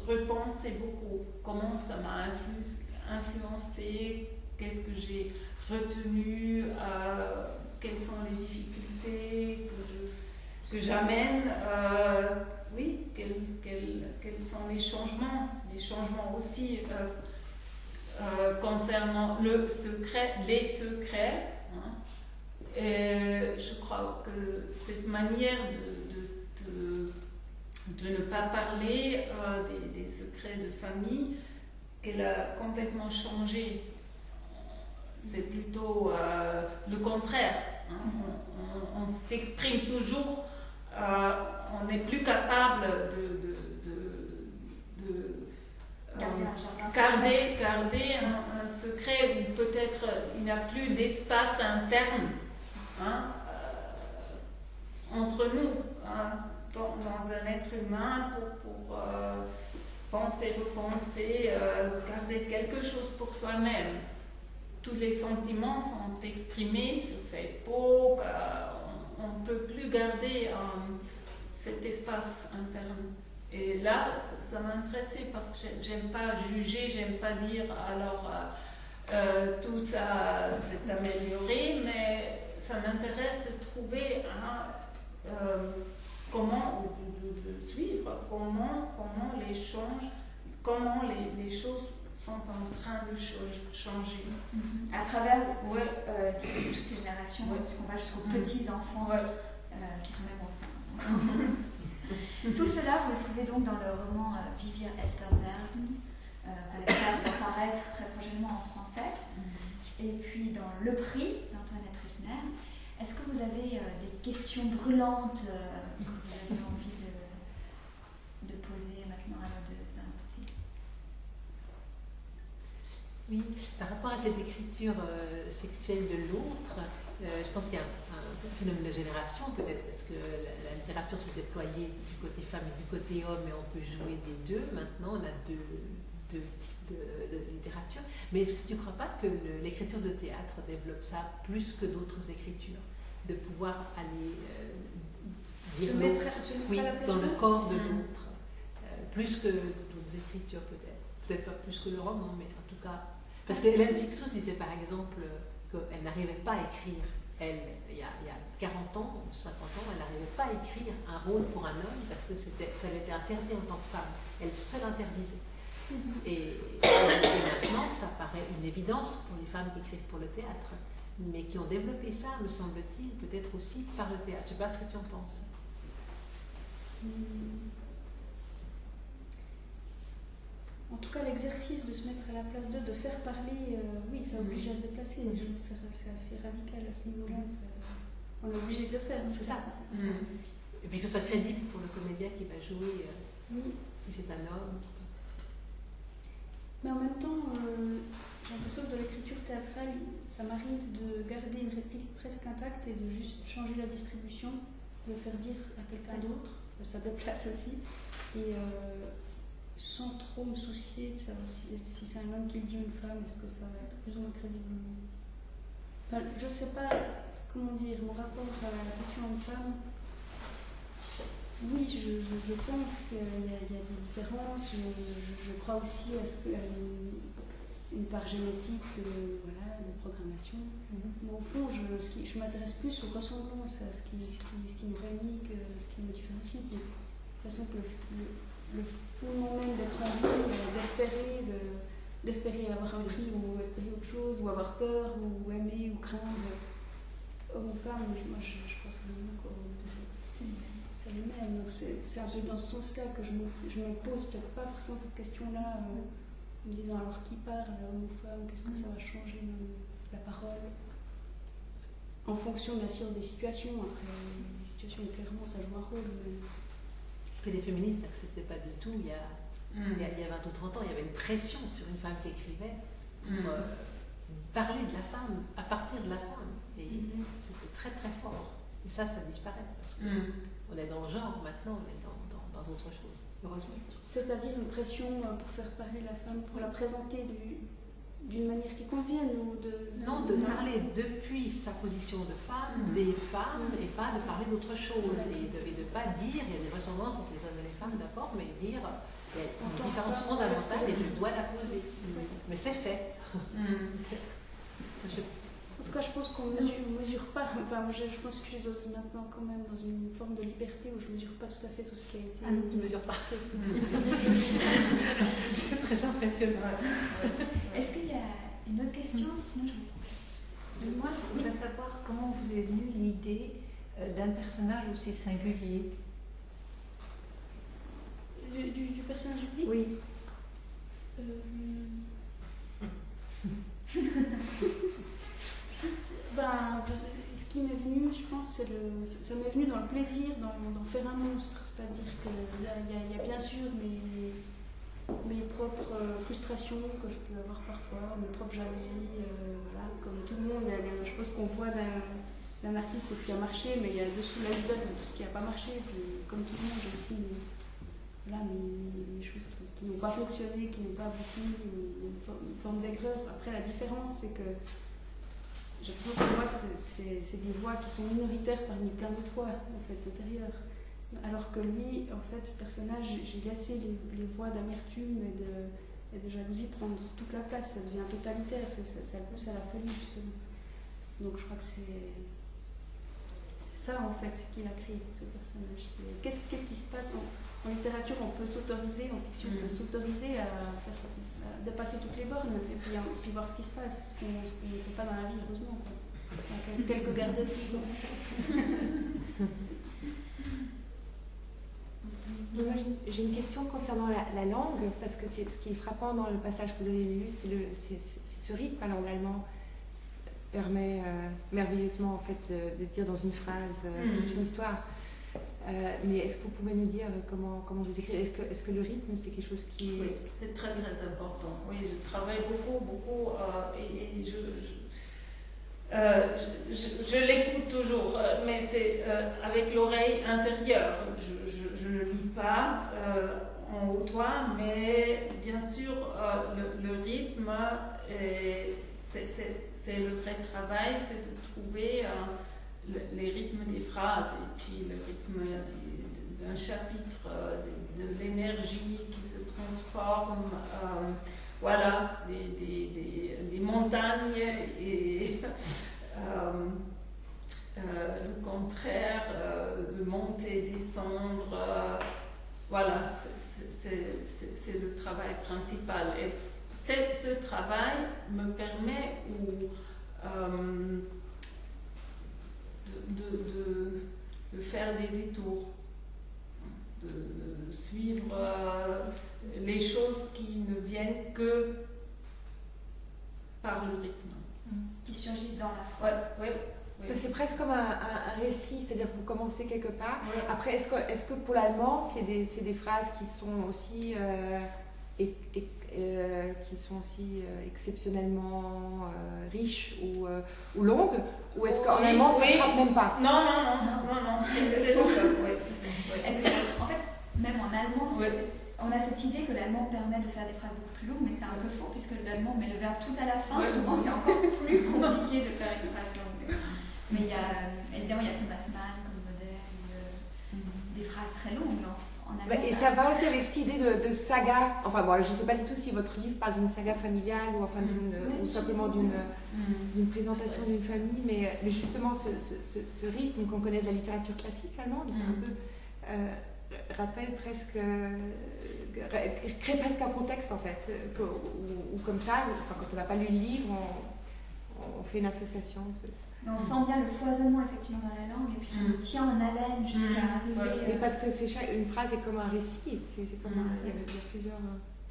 repensé beaucoup comment ça m'a influencé, qu'est-ce que j'ai retenu, quelles sont les difficultés que j'amène, oui, quels sont les changements aussi concernant les secrets. Et je crois que cette manière de ne pas parler des secrets de famille, qu'elle a complètement changé. C'est plutôt le contraire. On s'exprime toujours, on n'est plus capable de garder un secret où peut-être il n'y a plus d'espace interne entre nous, dans un être humain pour penser, repenser, garder quelque chose pour soi-même. Tous les sentiments sont exprimés sur Facebook, on ne peut plus garder cet espace interne. Et là, ça m'a intéressé parce que j'aime pas juger, j'aime pas dire alors tout ça s'est amélioré, mais ça m'intéresse de trouver comment de suivre, comment les choses sont en train de changer. À travers toutes ces générations, puisqu'on va jusqu'aux petits-enfants qui sont même enceintes. Tout cela, vous le trouvez donc dans le roman Vivir efter Werden, qu'on espère apparaître très prochainement en français. Et puis dans Le Prix d'Antoinette Rusner. Est-ce que vous avez des questions brûlantes que vous avez envie de poser maintenant à nos deux invités? Oui, par rapport à cette écriture sexuelle de l'autre, je pense qu'il y a un phénomène de génération peut-être, parce que la littérature s'est déployée du côté femme et du côté homme, et on peut jouer des deux. Maintenant, on a deux types de littérature. Mais est-ce que tu ne crois pas que l'écriture de théâtre développe ça plus que d'autres écritures? De pouvoir aller se mettre à la place dans le corps de l'autre, plus que d'autres écritures peut-être pas plus que le roman, mais en tout cas, parce que Hélène Cixous disait par exemple qu'elle n'arrivait pas à écrire, il y a 40 ans ou 50 ans, elle n'arrivait pas à écrire un rôle pour un homme parce que ça lui était interdit en tant que femme, elle se l'interdisait. Et maintenant, ça paraît une évidence pour les femmes qui écrivent pour le théâtre, mais qui ont développé ça, me semble-t-il, peut-être aussi par le théâtre. Je ne sais pas ce que tu en penses. En tout cas, l'exercice de se mettre à la place d'eux, de faire parler, oui, ça oblige à se déplacer. C'est assez radical à ce niveau-là. On est obligé de le faire. C'est ça. Et puis que ce soit crédible pour le comédien qui va jouer, si c'est un homme. Mais en même temps, j'ai l'impression que dans l'écriture théâtrale, ça m'arrive de garder une réplique presque intacte et de juste changer la distribution, de le faire dire à quelqu'un d'autre. Ça déplace aussi. Et sans trop me soucier de savoir si c'est un homme qui le dit ou une femme, est-ce que ça va être plus ou moins crédible. Enfin, je ne sais pas comment dire, mon rapport à la question homme-femme. Oui, je pense qu'il y a des différences. Je crois aussi à une part génétique de programmation. Mais au fond, je m'intéresse plus aux ressemblances, à ce qui nous réunit que ce qui nous différencie. De toute façon, que le fondement même d'être en vie, d'espérer avoir un prix ou espérer autre chose, ou avoir peur, ou aimer, ou craindre, homme ou femme, moi je pense vraiment que c'est le même. Donc c'est un peu dans ce sens-là que je me pose peut-être pas forcément cette question-là, en me disant alors qui parle, homme ou femme, qu'est-ce que ça va changer dans la parole, en fonction bien sûr des situations. Après, les situations clairement ça joue un rôle. Mais... Que les féministes n'acceptaient pas du tout il y a 20 ou 30 ans, il y avait une pression sur une femme qui écrivait pour parler de la femme, à partir de la femme. Et c'était très très fort. Et ça disparaît parce qu'on est dans le genre maintenant, on est dans autre chose, heureusement. C'est-à-dire une pression pour faire parler la femme, pour la présenter d'une manière qui convienne ou de... Non, de parler depuis sa position de femme, des femmes, et pas de parler d'autre chose. Et de ne pas dire, il y a des ressemblances entre les hommes et les femmes d'abord, mais dire, il y a une différence fondamentale et je dois la poser. Mais c'est fait. En tout cas, je pense qu'on ne mesure pas. Enfin, je pense que je suis maintenant quand même dans une forme de liberté où je ne mesure pas tout à fait tout ce qui a été. Ah non, tu ne mesures pas. C'est très impressionnant. Est-ce qu'il y a une autre question? Sinon, Moi, je voudrais savoir comment vous est venue l'idée d'un personnage aussi singulier. Du personnage du public? Oui. Ce qui m'est venu, je pense, ça m'est venu dans le plaisir d'en faire un monstre. C'est-à-dire que là, il y a bien sûr mes propres frustrations que je peux avoir parfois, mes propres jalousies, voilà, comme tout le monde. Je pense qu'on voit d'un artiste c'est ce qui a marché, mais il y a dessous l'iceberg de tout ce qui n'a pas marché. Et puis, comme tout le monde, j'ai aussi mes choses qui n'ont pas fonctionné, qui n'ont pas abouti, une forme d'aigreur. Après, la différence, c'est que j'ai l'impression que moi, c'est des voix qui sont minoritaires parmi plein d'autres voix, en fait, intérieures. Alors que lui, en fait, ce personnage, j'ai laissé les voix d'amertume et de jalousie prendre toute la place. Ça devient totalitaire, ça le pousse à la folie, justement. Donc je crois que c'est ça, en fait, qu'il a créé, ce personnage. Qu'est-ce qui se passe en littérature? On peut s'autoriser, en fiction, on peut s'autoriser à dépasser toutes les bornes et puis voir ce qui se passe, ce qu'on ne fait pas dans la vie, heureusement. Quoi. Quelques garde-fous. J'ai une question concernant la langue, parce que c'est ce qui est frappant dans le passage que vous avez lu, c'est ce rythme. Alors l'allemand permet merveilleusement en fait de dire dans une phrase toute une histoire. Mais est-ce que vous pouvez nous dire comment vous écrivez? Est-ce que le rythme c'est quelque chose qui est... Oui, c'est très très important. Oui, je travaille beaucoup et je l'écoute toujours, mais c'est avec l'oreille intérieure. Je ne lis pas en haut-toit, mais bien sûr, le rythme, c'est le vrai travail, c'est de trouver les rythmes des phrases et puis le rythme d'un chapitre, de l'énergie qui se transforme. Voilà, des montagnes et le contraire, de monter, descendre. Voilà, c'est le travail principal. Et ce travail me permet de faire des détours, de suivre les choses qui ne viennent que par le rythme. Qui surgissent dans la phrase. Oui. C'est presque comme un récit, c'est-à-dire que vous commencez quelque part. Ouais. Après, est-ce que pour l'allemand, c'est des phrases qui sont aussi, exceptionnellement riches ou longues, ou est-ce qu'en allemand, ça ne frappe même pas? Non. C'est long. En fait, même en allemand, on a cette idée que l'allemand permet de faire des phrases beaucoup plus longues, mais c'est un peu faux, puisque l'allemand met le verbe tout à la fin. Souvent, c'est encore plus compliqué de faire une phrase longue. Mais évidemment, il y a Thomas Mann comme modèle, des phrases très longues en allemand. Et ça va aussi avec cette idée de saga. Enfin, bon, je ne sais pas du tout si votre livre parle d'une saga familiale ou simplement d'une présentation d'une famille, mais justement, ce rythme qu'on connaît de la littérature classique allemande, un peu rappelle presque, crée presque un contexte en fait, où comme ça, quand on n'a pas lu le livre, on fait une association. Mais on sent bien le foisonnement effectivement dans la langue et puis ça nous tient en haleine jusqu'à arriver. Mais parce que une phrase est comme un récit, c'est comme il y a plusieurs.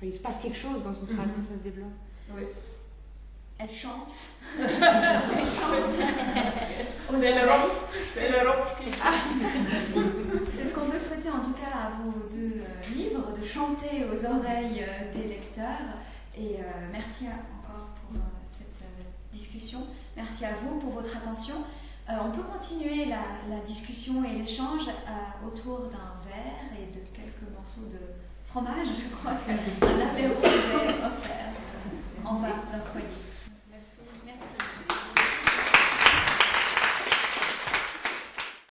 Il se passe quelque chose dans une phrase quand ça se développe. Oui. Elle chante. C'est l'Europe qui chante. C'est ce qu'on peut souhaiter en tout cas à vos deux livres, de chanter aux oreilles des lecteurs. Et merci encore pour cette discussion. Merci à vous pour votre attention. On peut continuer la discussion et l'échange autour d'un verre et de quelques morceaux de fromage. Je crois qu'un apéro vous est offert en bas d'un foyer.